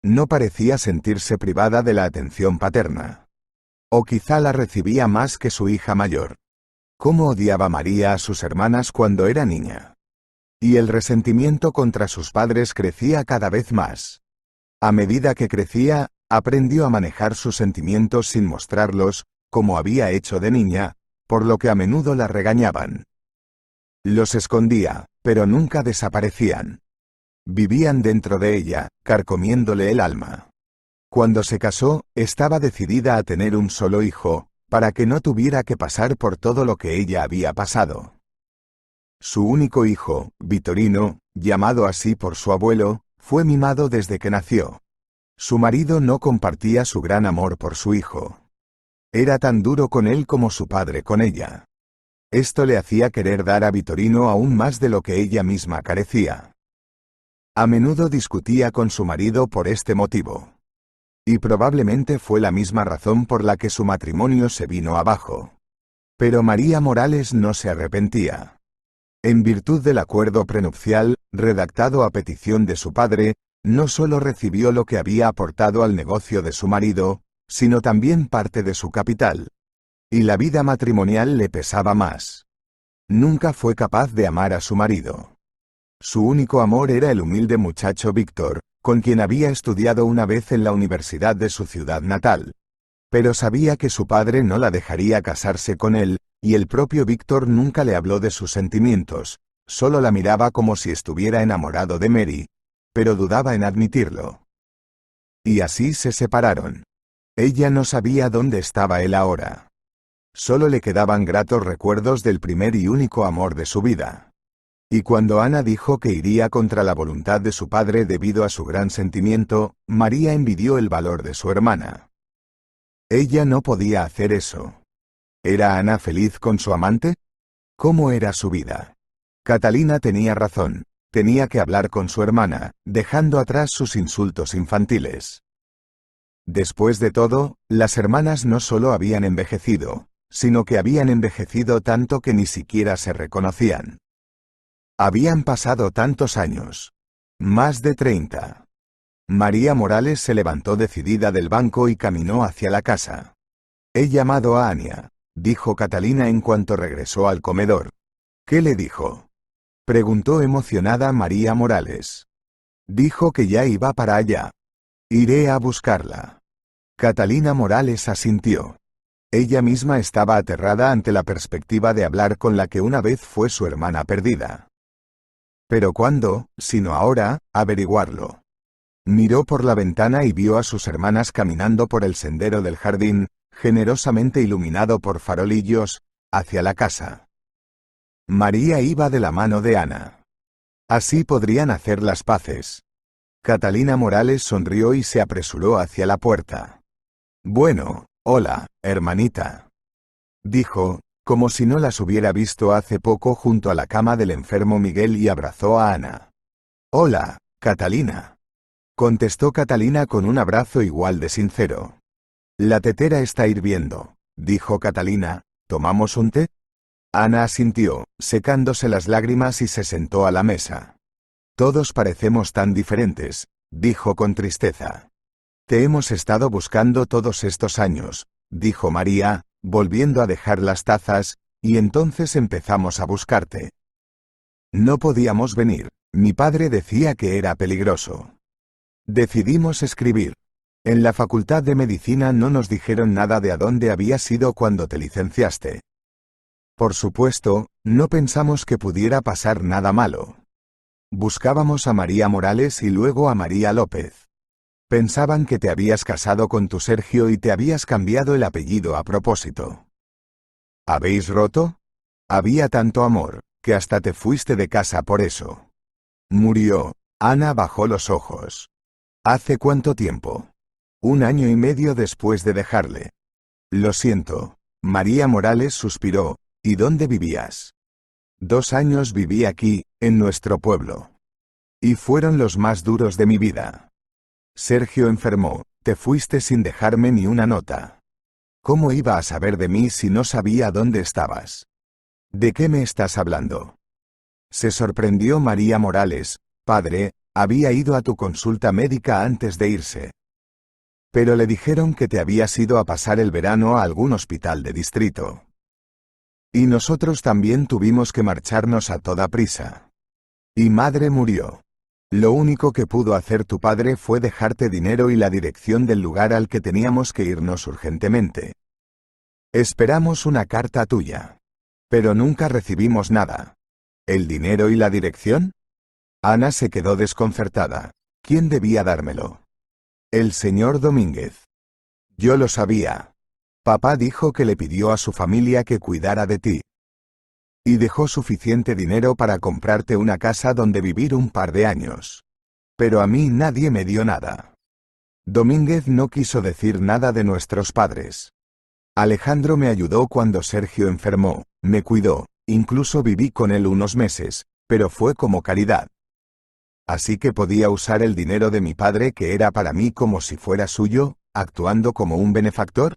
No parecía sentirse privada de la atención paterna. O quizá la recibía más que su hija mayor. Cómo odiaba María a sus hermanas cuando era niña. Y el resentimiento contra sus padres crecía cada vez más. A medida que crecía, aprendió a manejar sus sentimientos sin mostrarlos, como había hecho de niña, por lo que a menudo la regañaban. Los escondía, pero nunca desaparecían. Vivían dentro de ella, carcomiéndole el alma. Cuando se casó, estaba decidida a tener un solo hijo, para que no tuviera que pasar por todo lo que ella había pasado. Su único hijo, Vittorino, llamado así por su abuelo, fue mimado desde que nació. Su marido no compartía su gran amor por su hijo. Era tan duro con él como su padre con ella. Esto le hacía querer dar a Vittorino aún más de lo que ella misma carecía. A menudo discutía con su marido por este motivo. Y probablemente fue la misma razón por la que su matrimonio se vino abajo. Pero María Morales no se arrepentía. En virtud del acuerdo prenupcial, redactado a petición de su padre, no solo recibió lo que había aportado al negocio de su marido, sino también parte de su capital. Y la vida matrimonial le pesaba más. Nunca fue capaz de amar a su marido. Su único amor era el humilde muchacho Víctor, con quien había estudiado una vez en la universidad de su ciudad natal. Pero sabía que su padre no la dejaría casarse con él, y el propio Víctor nunca le habló de sus sentimientos, solo la miraba como si estuviera enamorado de Mary, pero dudaba en admitirlo. Y así se separaron. Ella no sabía dónde estaba él ahora. Solo le quedaban gratos recuerdos del primer y único amor de su vida. Y cuando Ana dijo que iría contra la voluntad de su padre debido a su gran sentimiento, María envidió el valor de su hermana. Ella no podía hacer eso. ¿Era Ana feliz con su amante? ¿Cómo era su vida? Catalina tenía razón, tenía que hablar con su hermana, dejando atrás sus insultos infantiles. Después de todo, las hermanas no solo habían envejecido, sino que habían envejecido tanto que ni siquiera se reconocían. Habían pasado tantos años. Más de 30. María Morales se levantó decidida del banco y caminó hacia la casa. «He llamado a Ania», dijo Catalina en cuanto regresó al comedor. «¿Qué le dijo?», preguntó emocionada María Morales. «Dijo que ya iba para allá. Iré a buscarla». Catalina Morales asintió. Ella misma estaba aterrada ante la perspectiva de hablar con la que una vez fue su hermana perdida. Pero ¿cuándo, sino ahora, averiguarlo? Miró por la ventana y vio a sus hermanas caminando por el sendero del jardín, generosamente iluminado por farolillos, hacia la casa. María iba de la mano de Ana. Así podrían hacer las paces. Catalina Morales sonrió y se apresuró hacia la puerta. «Bueno, hola, hermanita», dijo, como si no las hubiera visto hace poco junto a la cama del enfermo Miguel, y abrazó a Ana. «Hola, Catalina», contestó Catalina con un abrazo igual de sincero. «La tetera está hirviendo», dijo Catalina. «¿Tomamos un té?». Ana asintió, secándose las lágrimas, y se sentó a la mesa. «Todos parecemos tan diferentes», dijo con tristeza. «Te hemos estado buscando todos estos años», dijo María, volviendo a dejar las tazas, «y entonces empezamos a buscarte. No podíamos venir. Mi padre decía que era peligroso. Decidimos escribir. En la Facultad de Medicina no nos dijeron nada de a dónde habías ido cuando te licenciaste. Por supuesto, no pensamos que pudiera pasar nada malo. Buscábamos a María Morales y luego a María López. Pensaban que te habías casado con tu Sergio y te habías cambiado el apellido a propósito. ¿Habéis roto? Había tanto amor, que hasta te fuiste de casa por eso. Murió». Ana bajó los ojos. «¿Hace cuánto tiempo?». «1 año y medio después de dejarle». «Lo siento». María Morales suspiró. «¿Y dónde vivías?». «2 años viví aquí, en nuestro pueblo. Y fueron los más duros de mi vida. Sergio enfermó, te fuiste sin dejarme ni una nota. ¿Cómo iba a saber de mí si no sabía dónde estabas? ¿De qué me estás hablando? Se sorprendió María Morales. Padre, había ido a tu consulta médica antes de irse. Pero le dijeron que te habías ido a pasar el verano a algún hospital de distrito. Y nosotros también tuvimos que marcharnos a toda prisa. Y madre murió. Lo único que pudo hacer tu padre fue dejarte dinero y la dirección del lugar al que teníamos que irnos urgentemente. Esperamos una carta tuya. Pero nunca recibimos nada. ¿El dinero y la dirección? Ana se quedó desconcertada. ¿Quién debía dármelo? El señor Domínguez. Yo lo sabía. Papá dijo que le pidió a su familia que cuidara de ti. Y dejó suficiente dinero para comprarte una casa donde vivir un par de años. Pero a mí nadie me dio nada. Domínguez no quiso decir nada de nuestros padres. Alejandro me ayudó cuando Sergio enfermó, me cuidó, incluso viví con él unos meses, pero fue como caridad. Así que podía usar el dinero de mi padre que era para mí como si fuera suyo, actuando como un benefactor.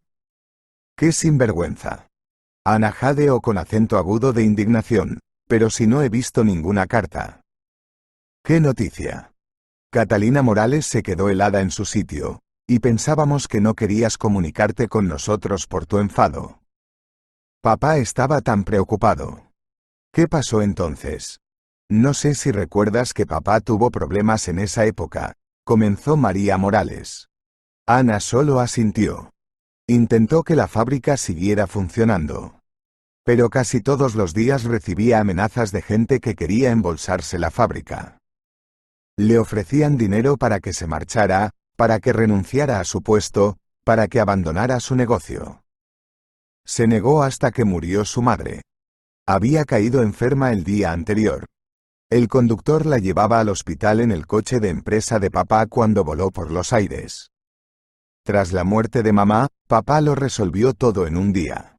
¡Qué sinvergüenza! Ana jadeó con acento agudo de indignación. Pero si no he visto ninguna carta. ¿Qué noticia? Catalina Morales se quedó helada en su sitio, y pensábamos que no querías comunicarte con nosotros por tu enfado. Papá estaba tan preocupado. ¿Qué pasó entonces? No sé si recuerdas que papá tuvo problemas en esa época, comenzó María Morales. Ana solo asintió. Intentó que la fábrica siguiera funcionando. Pero casi todos los días recibía amenazas de gente que quería embolsarse la fábrica. Le ofrecían dinero para que se marchara, para que renunciara a su puesto, para que abandonara su negocio. Se negó hasta que murió su madre. Había caído enferma el día anterior. El conductor la llevaba al hospital en el coche de empresa de papá cuando voló por los aires. Tras la muerte de mamá, papá lo resolvió todo en un día.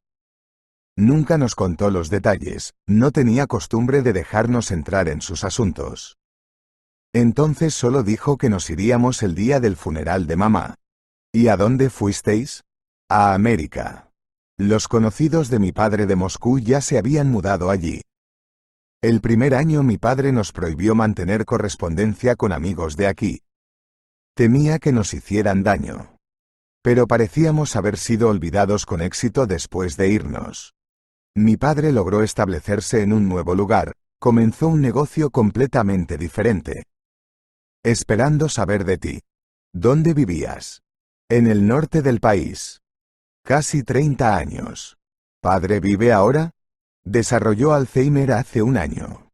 Nunca nos contó los detalles, no tenía costumbre de dejarnos entrar en sus asuntos. Entonces solo dijo que nos iríamos el día del funeral de mamá. ¿Y a dónde fuisteis? A América. Los conocidos de mi padre de Moscú ya se habían mudado allí. El primer año mi padre nos prohibió mantener correspondencia con amigos de aquí. Temía que nos hicieran daño. Pero parecíamos haber sido olvidados con éxito después de irnos. Mi padre logró establecerse en un nuevo lugar, comenzó un negocio completamente diferente. Esperando saber de ti. ¿Dónde vivías? En el norte del país. Casi 30 años. ¿Padre vive ahora? Desarrolló Alzheimer hace un año.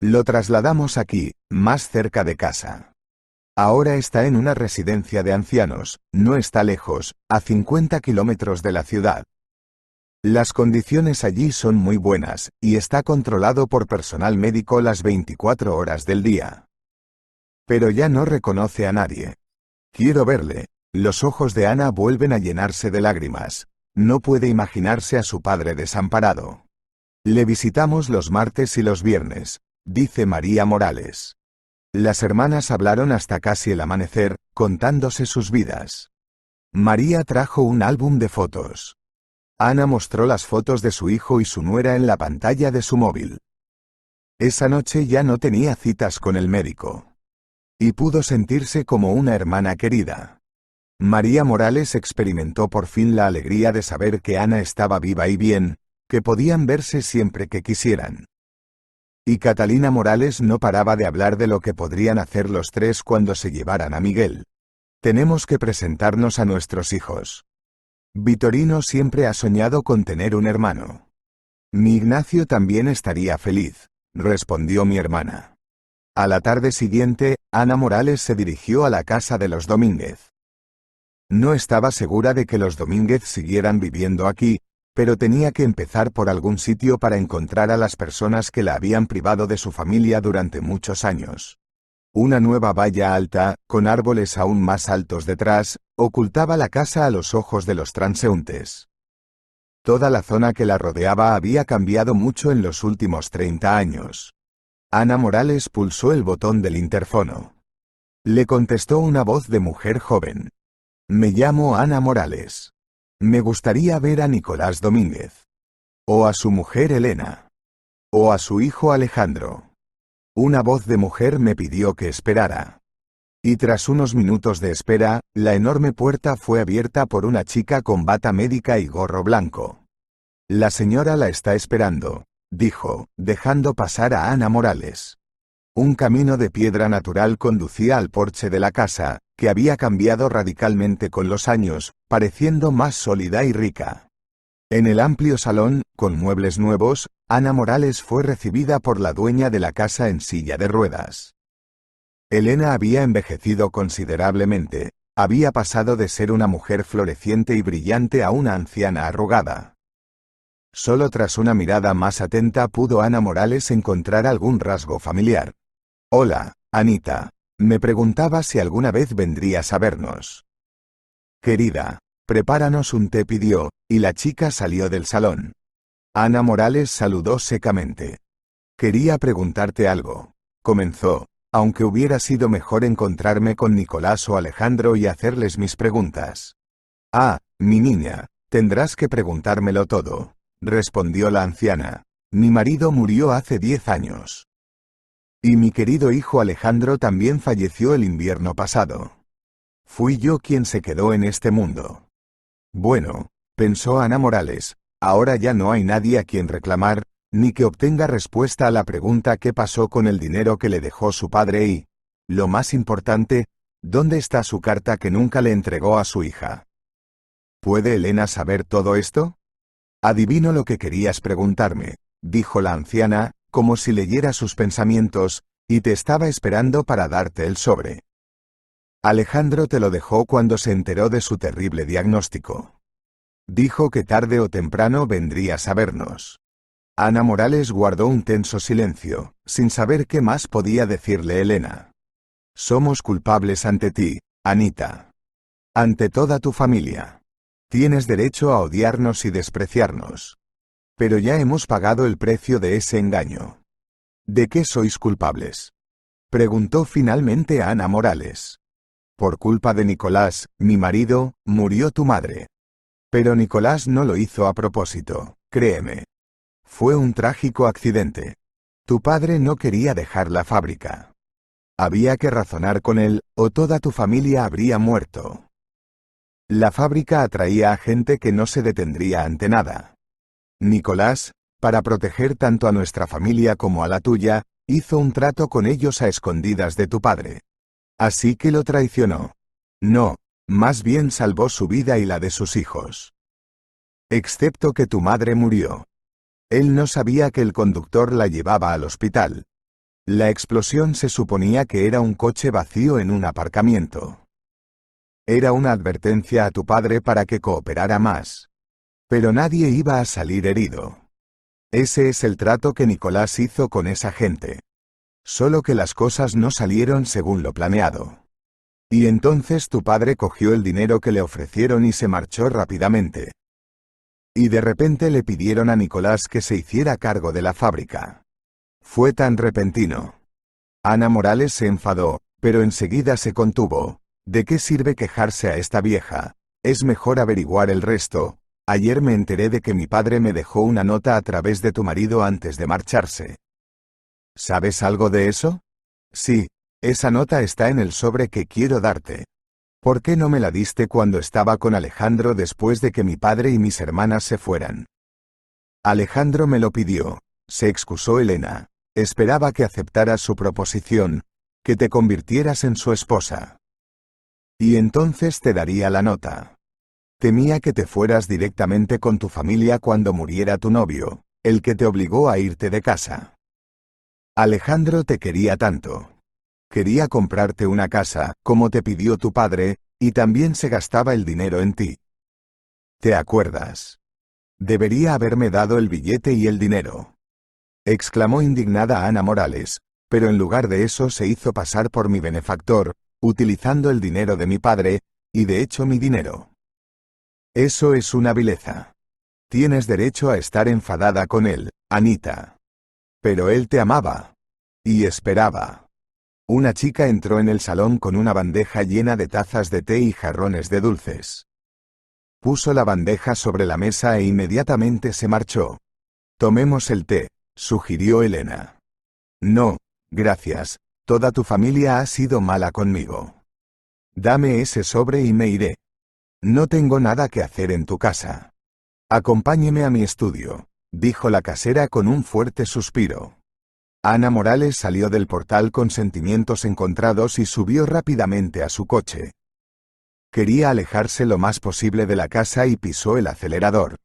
Lo trasladamos aquí, más cerca de casa. Ahora está en una residencia de ancianos, no está lejos, a 50 kilómetros de la ciudad. Las condiciones allí son muy buenas, y está controlado por personal médico las 24 horas del día. Pero ya no reconoce a nadie. Quiero verle. Los ojos de Ana vuelven a llenarse de lágrimas. No puede imaginarse a su padre desamparado. Le visitamos los martes y los viernes, dice María Morales. Las hermanas hablaron hasta casi el amanecer, contándose sus vidas. María trajo un álbum de fotos. Ana mostró las fotos de su hijo y su nuera en la pantalla de su móvil. Esa noche ya no tenía citas con el médico. Y pudo sentirse como una hermana querida. María Morales experimentó por fin la alegría de saber que Ana estaba viva y bien, que podían verse siempre que quisieran. Y Catalina Morales no paraba de hablar de lo que podrían hacer los tres cuando se llevaran a Miguel. Tenemos que presentarnos a nuestros hijos. Vitorino siempre ha soñado con tener un hermano. Mi Ignacio también estaría feliz, respondió mi hermana. A la tarde siguiente, Ana Morales se dirigió a la casa de los Domínguez. No estaba segura de que los Domínguez siguieran viviendo aquí, pero tenía que empezar por algún sitio para encontrar a las personas que la habían privado de su familia durante muchos años. Una nueva valla alta, con árboles aún más altos detrás, ocultaba la casa a los ojos de los transeúntes. Toda la zona que la rodeaba había cambiado mucho en los últimos 30 años. Ana Morales pulsó el botón del interfono. Le contestó una voz de mujer joven. Me llamo Ana Morales. Me gustaría ver a Nicolás Domínguez. O a su mujer Elena. O a su hijo Alejandro. Una voz de mujer me pidió que esperara. Y tras unos minutos de espera, la enorme puerta fue abierta por una chica con bata médica y gorro blanco. La señora la está esperando, dijo, dejando pasar a Ana Morales. Un camino de piedra natural conducía al porche de la casa, que había cambiado radicalmente con los años, pareciendo más sólida y rica. En el amplio salón, con muebles nuevos, Ana Morales fue recibida por la dueña de la casa en silla de ruedas. Elena había envejecido considerablemente, había pasado de ser una mujer floreciente y brillante a una anciana arrugada. Solo tras una mirada más atenta pudo Ana Morales encontrar algún rasgo familiar. Hola, Anita. Me preguntaba si alguna vez vendrías a vernos. Querida, prepáranos un té, pidió, y la chica salió del salón. Ana Morales saludó secamente. Quería preguntarte algo, comenzó, aunque hubiera sido mejor encontrarme con Nicolás o Alejandro y hacerles mis preguntas. Ah, mi niña, tendrás que preguntármelo todo, respondió la anciana. Mi marido murió hace 10 años. Y mi querido hijo Alejandro también falleció el invierno pasado. Fui yo quien se quedó en este mundo. Bueno, pensó Ana Morales, ahora ya no hay nadie a quien reclamar, ni que obtenga respuesta a la pregunta qué pasó con el dinero que le dejó su padre y, lo más importante, ¿dónde está su carta que nunca le entregó a su hija? ¿Puede Elena saber todo esto? Adivino lo que querías preguntarme, dijo la anciana, como si leyera sus pensamientos, y te estaba esperando para darte el sobre. Alejandro te lo dejó cuando se enteró de su terrible diagnóstico. Dijo que tarde o temprano vendrías a vernos. Ana Morales guardó un tenso silencio, sin saber qué más podía decirle Elena. Somos culpables ante ti, Anita. Ante toda tu familia. Tienes derecho a odiarnos y despreciarnos. Pero ya hemos pagado el precio de ese engaño. ¿De qué sois culpables? Preguntó finalmente Ana Morales. Por culpa de Nicolás, mi marido, murió tu madre. Pero Nicolás no lo hizo a propósito, créeme. Fue un trágico accidente. Tu padre no quería dejar la fábrica. Había que razonar con él, o toda tu familia habría muerto. La fábrica atraía a gente que no se detendría ante nada. Nicolás, para proteger tanto a nuestra familia como a la tuya, hizo un trato con ellos a escondidas de tu padre. Así que lo traicionó. No, más bien salvó su vida y la de sus hijos. Excepto que tu madre murió. Él no sabía que el conductor la llevaba al hospital. La explosión se suponía que era un coche vacío en un aparcamiento. Era una advertencia a tu padre para que cooperara más. Pero nadie iba a salir herido. Ese es el trato que Nicolás hizo con esa gente. Solo que las cosas no salieron según lo planeado. Y entonces tu padre cogió el dinero que le ofrecieron y se marchó rápidamente. Y de repente le pidieron a Nicolás que se hiciera cargo de la fábrica. Fue tan repentino. Ana Morales se enfadó, pero enseguida se contuvo. ¿De qué sirve quejarse a esta vieja? Es mejor averiguar el resto. Ayer me enteré de que mi padre me dejó una nota a través de tu marido antes de marcharse. ¿Sabes algo de eso? Sí, esa nota está en el sobre que quiero darte. ¿Por qué no me la diste cuando estaba con Alejandro después de que mi padre y mis hermanas se fueran? Alejandro me lo pidió, se excusó Elena. Esperaba que aceptaras su proposición, que te convirtieras en su esposa. Y entonces te daría la nota. Temía que te fueras directamente con tu familia cuando muriera tu novio, el que te obligó a irte de casa. Alejandro te quería tanto. Quería comprarte una casa, como te pidió tu padre, y también se gastaba el dinero en ti. ¿Te acuerdas? Debería haberme dado el billete y el dinero. Exclamó indignada Ana Morales, pero en lugar de eso se hizo pasar por mi benefactor, utilizando el dinero de mi padre, y de hecho mi dinero. Eso es una vileza. Tienes derecho a estar enfadada con él, Anita. Pero él te amaba. Y esperaba. Una chica entró en el salón con una bandeja llena de tazas de té y jarrones de dulces. Puso la bandeja sobre la mesa e inmediatamente se marchó. Tomemos el té, sugirió Elena. No, gracias, toda tu familia ha sido mala conmigo. Dame ese sobre y me iré. No tengo nada que hacer en tu casa. Acompáñeme a mi estudio, dijo la casera con un fuerte suspiro. Ana Morales salió del portal con sentimientos encontrados y subió rápidamente a su coche. Quería alejarse lo más posible de la casa y pisó el acelerador.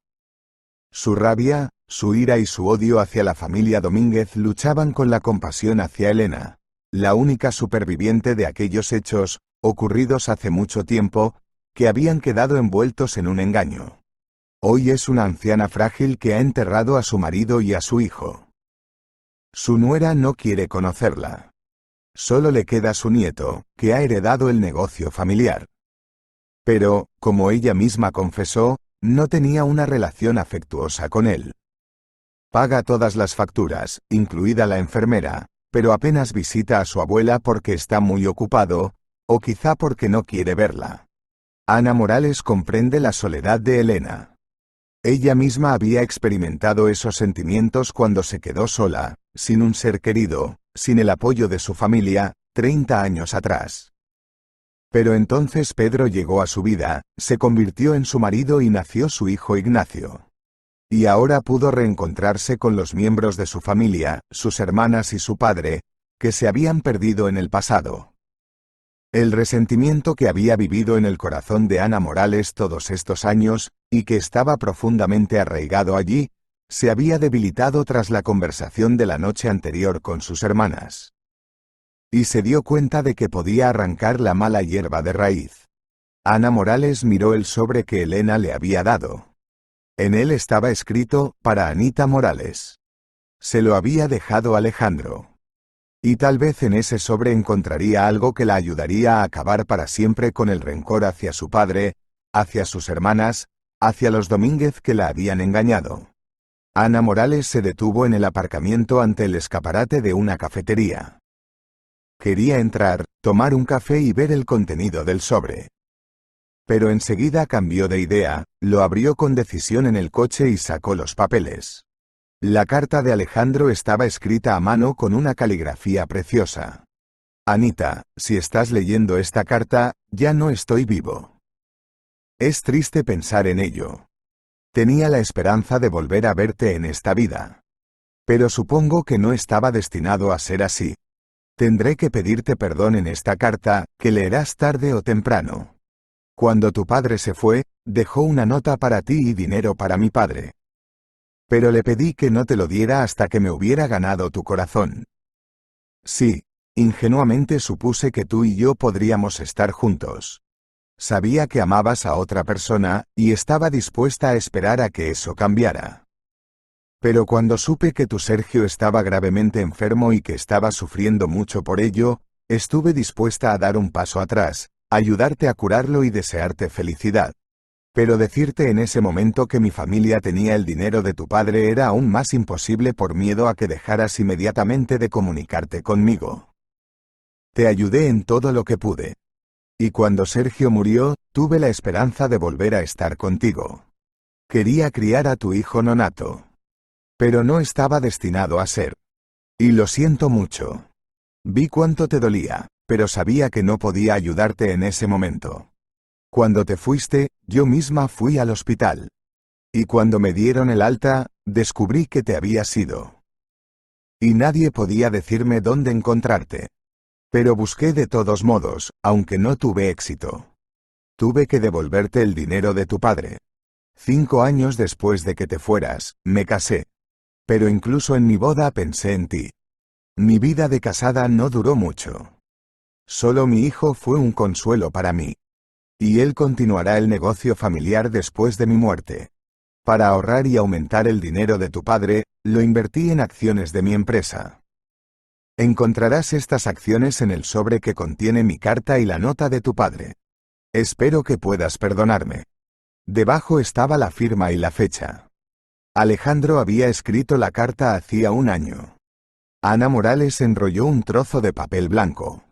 Su rabia, su ira y su odio hacia la familia Domínguez luchaban con la compasión hacia Elena, la única superviviente de aquellos hechos, ocurridos hace mucho tiempo, que habían quedado envueltos en un engaño. Hoy es una anciana frágil que ha enterrado a su marido y a su hijo. Su nuera no quiere conocerla. Solo le queda su nieto, que ha heredado el negocio familiar. Pero, como ella misma confesó, no tenía una relación afectuosa con él. Paga todas las facturas, incluida la enfermera, pero apenas visita a su abuela porque está muy ocupado, o quizá porque no quiere verla. Ana Morales comprende la soledad de Elena. Ella misma había experimentado esos sentimientos cuando se quedó sola, sin un ser querido, sin el apoyo de su familia, 30 años atrás. Pero entonces Pedro llegó a su vida, se convirtió en su marido y nació su hijo Ignacio. Y ahora pudo reencontrarse con los miembros de su familia, sus hermanas y su padre, que se habían perdido en el pasado. El resentimiento que había vivido en el corazón de Ana Morales todos estos años, y que estaba profundamente arraigado allí, se había debilitado tras la conversación de la noche anterior con sus hermanas. Y se dio cuenta de que podía arrancar la mala hierba de raíz. Ana Morales miró el sobre que Elena le había dado. En él estaba escrito, para Anita Morales. Se lo había dejado Alejandro. Y tal vez en ese sobre encontraría algo que la ayudaría a acabar para siempre con el rencor hacia su padre, hacia sus hermanas, hacia los Domínguez que la habían engañado. Ana Morales se detuvo en el aparcamiento ante el escaparate de una cafetería. Quería entrar, tomar un café y ver el contenido del sobre. Pero enseguida cambió de idea, lo abrió con decisión en el coche y sacó los papeles. La carta de Alejandro estaba escrita a mano con una caligrafía preciosa. Anita, si estás leyendo esta carta, ya no estoy vivo. Es triste pensar en ello. Tenía la esperanza de volver a verte en esta vida. Pero supongo que no estaba destinado a ser así. Tendré que pedirte perdón en esta carta, que leerás tarde o temprano. Cuando tu padre se fue, dejó una nota para ti y dinero para mi padre. Pero le pedí que no te lo diera hasta que me hubiera ganado tu corazón. Sí, ingenuamente supuse que tú y yo podríamos estar juntos. Sabía que amabas a otra persona, y estaba dispuesta a esperar a que eso cambiara. Pero cuando supe que tu Sergio estaba gravemente enfermo y que estaba sufriendo mucho por ello, estuve dispuesta a dar un paso atrás, ayudarte a curarlo y desearte felicidad. Pero decirte en ese momento que mi familia tenía el dinero de tu padre era aún más imposible por miedo a que dejaras inmediatamente de comunicarte conmigo. Te ayudé en todo lo que pude. Y cuando Sergio murió, tuve la esperanza de volver a estar contigo. Quería criar a tu hijo nonato. Pero no estaba destinado a ser. Y lo siento mucho. Vi cuánto te dolía, pero sabía que no podía ayudarte en ese momento. Cuando te fuiste, yo misma fui al hospital. Y cuando me dieron el alta, descubrí que te habías ido. Y nadie podía decirme dónde encontrarte. Pero busqué de todos modos, aunque no tuve éxito. Tuve que devolverte el dinero de tu padre. 5 años después de que te fueras, me casé. Pero incluso en mi boda pensé en ti. Mi vida de casada no duró mucho. Solo mi hijo fue un consuelo para mí. Y él continuará el negocio familiar después de mi muerte. Para ahorrar y aumentar el dinero de tu padre, lo invertí en acciones de mi empresa. Encontrarás estas acciones en el sobre que contiene mi carta y la nota de tu padre. Espero que puedas perdonarme. Debajo estaba la firma y la fecha. Alejandro había escrito la carta hacía un año. Ana Morales enrolló un trozo de papel blanco.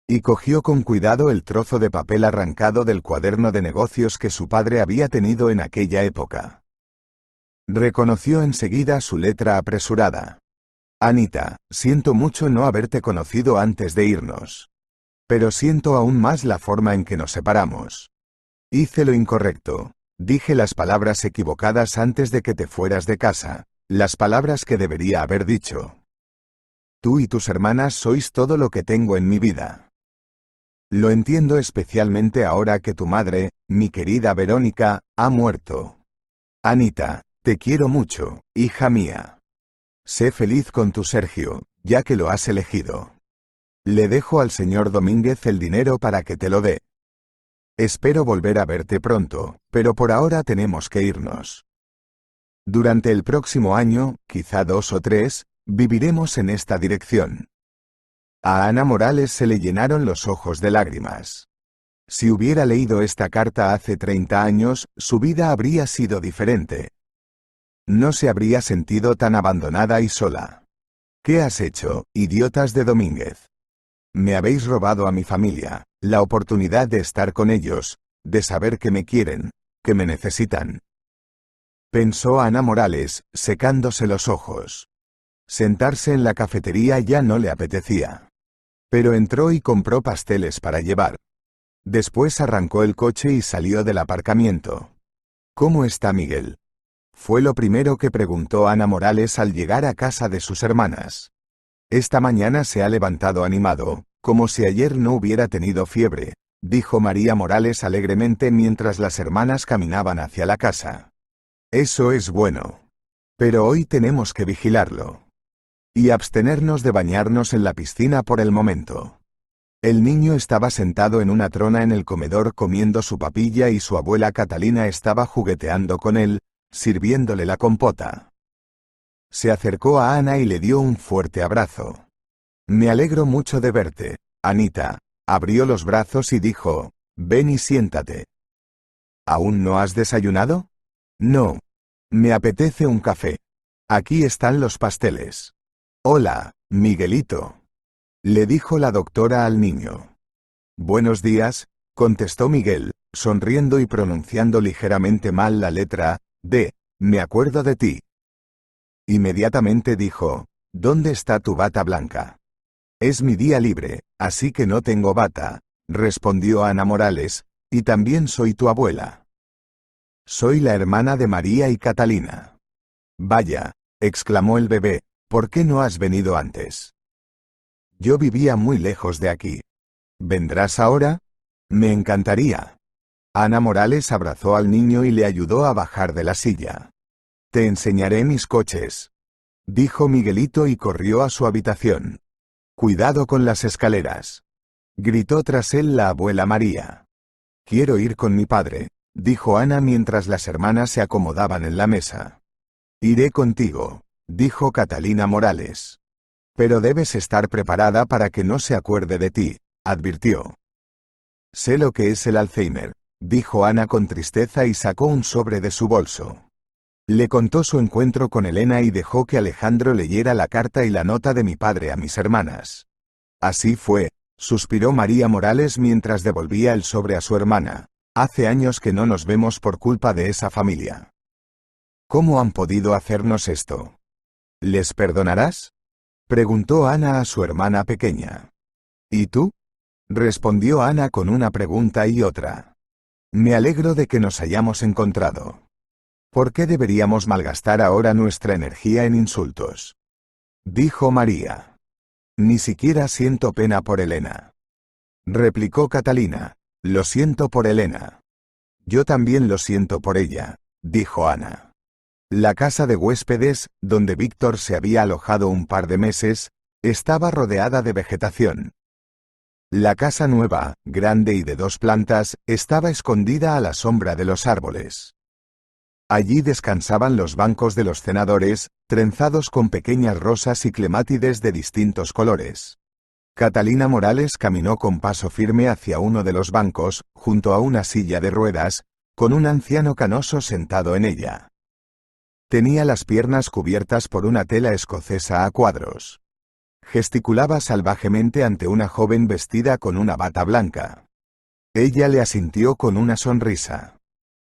Y cogió con cuidado el trozo de papel arrancado del cuaderno de negocios que su padre había tenido en aquella época. Reconoció enseguida su letra apresurada. Anita, siento mucho no haberte conocido antes de irnos. Pero siento aún más la forma en que nos separamos. Hice lo incorrecto. Dije las palabras equivocadas antes de que te fueras de casa, las palabras que debería haber dicho. Tú y tus hermanas sois todo lo que tengo en mi vida. Lo entiendo especialmente ahora que tu madre, mi querida Verónica, ha muerto. Anita, te quiero mucho, hija mía. Sé feliz con tu Sergio, ya que lo has elegido. Le dejo al señor Domínguez el dinero para que te lo dé. Espero volver a verte pronto, pero por ahora tenemos que irnos. Durante el próximo año, quizá 2 o 3, viviremos en esta dirección. A Ana Morales se le llenaron los ojos de lágrimas. Si hubiera leído esta carta hace 30 años, su vida habría sido diferente. No se habría sentido tan abandonada y sola. ¿Qué has hecho, idiotas de Domínguez? Me habéis robado a mi familia, la oportunidad de estar con ellos, de saber que me quieren, que me necesitan. Pensó Ana Morales, secándose los ojos. Sentarse en la cafetería ya no le apetecía. Pero entró y compró pasteles para llevar. Después arrancó el coche y salió del aparcamiento. ¿Cómo está Miguel? Fue lo primero que preguntó Ana Morales al llegar a casa de sus hermanas. Esta mañana se ha levantado animado, como si ayer no hubiera tenido fiebre, dijo María Morales alegremente mientras las hermanas caminaban hacia la casa. Eso es bueno. Pero hoy tenemos que vigilarlo. Y abstenernos de bañarnos en la piscina por el momento. El niño estaba sentado en una trona en el comedor comiendo su papilla y su abuela Catalina estaba jugueteando con él, sirviéndole la compota. Se acercó a Ana y le dio un fuerte abrazo. Me alegro mucho de verte, Anita. Abrió los brazos y dijo, ven y siéntate. ¿Aún no has desayunado? No. Me apetece un café. Aquí están los pasteles. Hola, Miguelito. Le dijo la doctora al niño. Buenos días, contestó Miguel, sonriendo y pronunciando ligeramente mal la letra D. Me acuerdo de ti. Inmediatamente dijo, ¿dónde está tu bata blanca? Es mi día libre, así que no tengo bata, respondió Ana Morales, y también soy tu abuela. Soy la hermana de María y Catalina. Vaya, exclamó el bebé, ¿por qué no has venido antes? Yo vivía muy lejos de aquí. ¿Vendrás ahora? Me encantaría. Ana Morales abrazó al niño y le ayudó a bajar de la silla. Te enseñaré mis coches, dijo Miguelito y corrió a su habitación. Cuidado con las escaleras, gritó tras él la abuela María. Quiero ir con mi padre, dijo Ana mientras las hermanas se acomodaban en la mesa. Iré contigo, dijo Catalina Morales. Pero debes estar preparada para que no se acuerde de ti, advirtió. Sé lo que es el Alzheimer, dijo Ana con tristeza y sacó un sobre de su bolso. Le contó su encuentro con Elena y dejó que Alejandro leyera la carta y la nota de mi padre a mis hermanas. Así fue, suspiró María Morales mientras devolvía el sobre a su hermana. Hace años que no nos vemos por culpa de esa familia. ¿Cómo han podido hacernos esto? ¿Les perdonarás? Preguntó Ana a su hermana pequeña. ¿Y tú? Respondió Ana con una pregunta y otra. Me alegro de que nos hayamos encontrado. ¿Por qué deberíamos malgastar ahora nuestra energía en insultos? Dijo María. Ni siquiera siento pena por Elena. Replicó Catalina. Lo siento por Elena. Yo también lo siento por ella, dijo Ana. La casa de huéspedes, donde Víctor se había alojado un par de meses, estaba rodeada de vegetación. La casa nueva, grande y de 2 plantas, estaba escondida a la sombra de los árboles. Allí descansaban los bancos de los cenadores, trenzados con pequeñas rosas y clemátides de distintos colores. Catalina Morales caminó con paso firme hacia uno de los bancos, junto a una silla de ruedas, con un anciano canoso sentado en ella. Tenía las piernas cubiertas por una tela escocesa a cuadros. Gesticulaba salvajemente ante una joven vestida con una bata blanca. Ella le asintió con una sonrisa.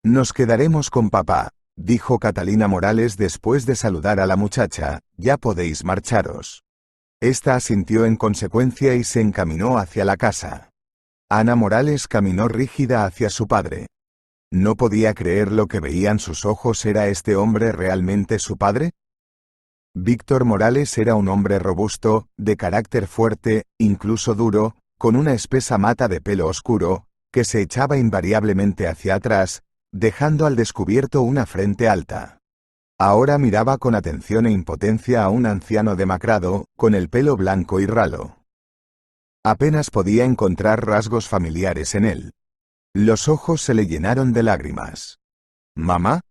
«Nos quedaremos con papá», dijo Catalina Morales después de saludar a la muchacha, «ya podéis marcharos». Esta asintió en consecuencia y se encaminó hacia la casa. Ana Morales caminó rígida hacia su padre. No podía creer lo que veían sus ojos. ¿Era este hombre realmente su padre? Víctor Morales era un hombre robusto, de carácter fuerte, incluso duro, con una espesa mata de pelo oscuro, que se echaba invariablemente hacia atrás, dejando al descubierto una frente alta. Ahora miraba con atención e impotencia a un anciano demacrado, con el pelo blanco y ralo. Apenas podía encontrar rasgos familiares en él. Los ojos se le llenaron de lágrimas. «¿Mamá?»,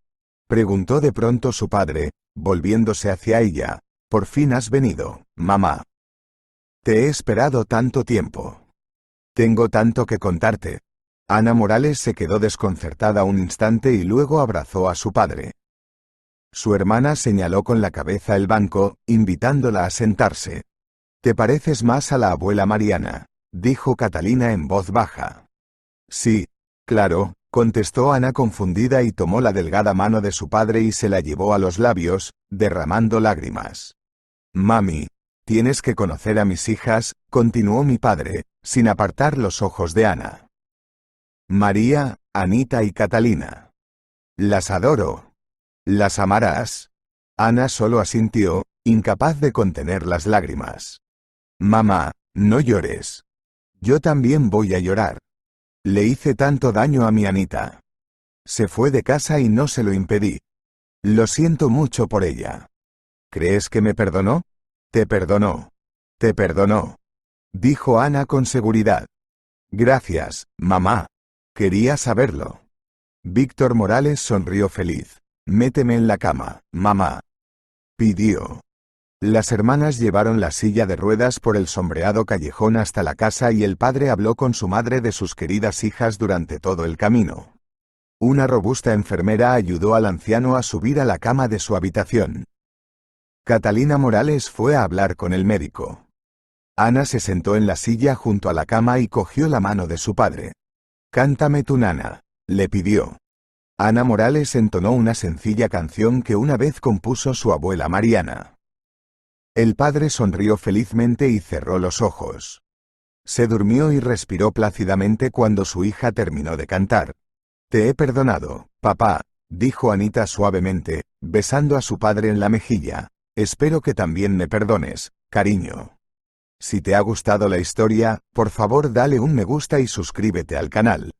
preguntó de pronto su padre, volviéndose hacia ella. «Por fin has venido, mamá. Te he esperado tanto tiempo. Tengo tanto que contarte». Ana Morales se quedó desconcertada un instante y luego abrazó a su padre. Su hermana señaló con la cabeza el banco, invitándola a sentarse. «Te pareces más a la abuela Mariana», dijo Catalina en voz baja. «Sí, claro», contestó Ana confundida y tomó la delgada mano de su padre y se la llevó a los labios, derramando lágrimas. «Mami, tienes que conocer a mis hijas», continuó mi padre, sin apartar los ojos de Ana. «María, Anita y Catalina. Las adoro. Las amarás». Ana solo asintió, incapaz de contener las lágrimas. «Mamá, no llores. Yo también voy a llorar. Le hice tanto daño a mi Anita. Se fue de casa y no se lo impedí. Lo siento mucho por ella». «¿Crees que me perdonó?» «Te perdonó. Te perdonó», dijo Ana con seguridad. «Gracias, mamá. Quería saberlo». Víctor Morales sonrió feliz. «Méteme en la cama, mamá», pidió. Las hermanas llevaron la silla de ruedas por el sombreado callejón hasta la casa y el padre habló con su madre de sus queridas hijas durante todo el camino. Una robusta enfermera ayudó al anciano a subir a la cama de su habitación. Catalina Morales fue a hablar con el médico. Ana se sentó en la silla junto a la cama y cogió la mano de su padre. «Cántame tu nana», le pidió. Ana Morales entonó una sencilla canción que una vez compuso su abuela Mariana. El padre sonrió felizmente y cerró los ojos. Se durmió y respiró plácidamente cuando su hija terminó de cantar. «Te he perdonado, papá», dijo Anita suavemente, besando a su padre en la mejilla. «Espero que también me perdones, cariño». Si te ha gustado la historia, por favor dale un me gusta y suscríbete al canal.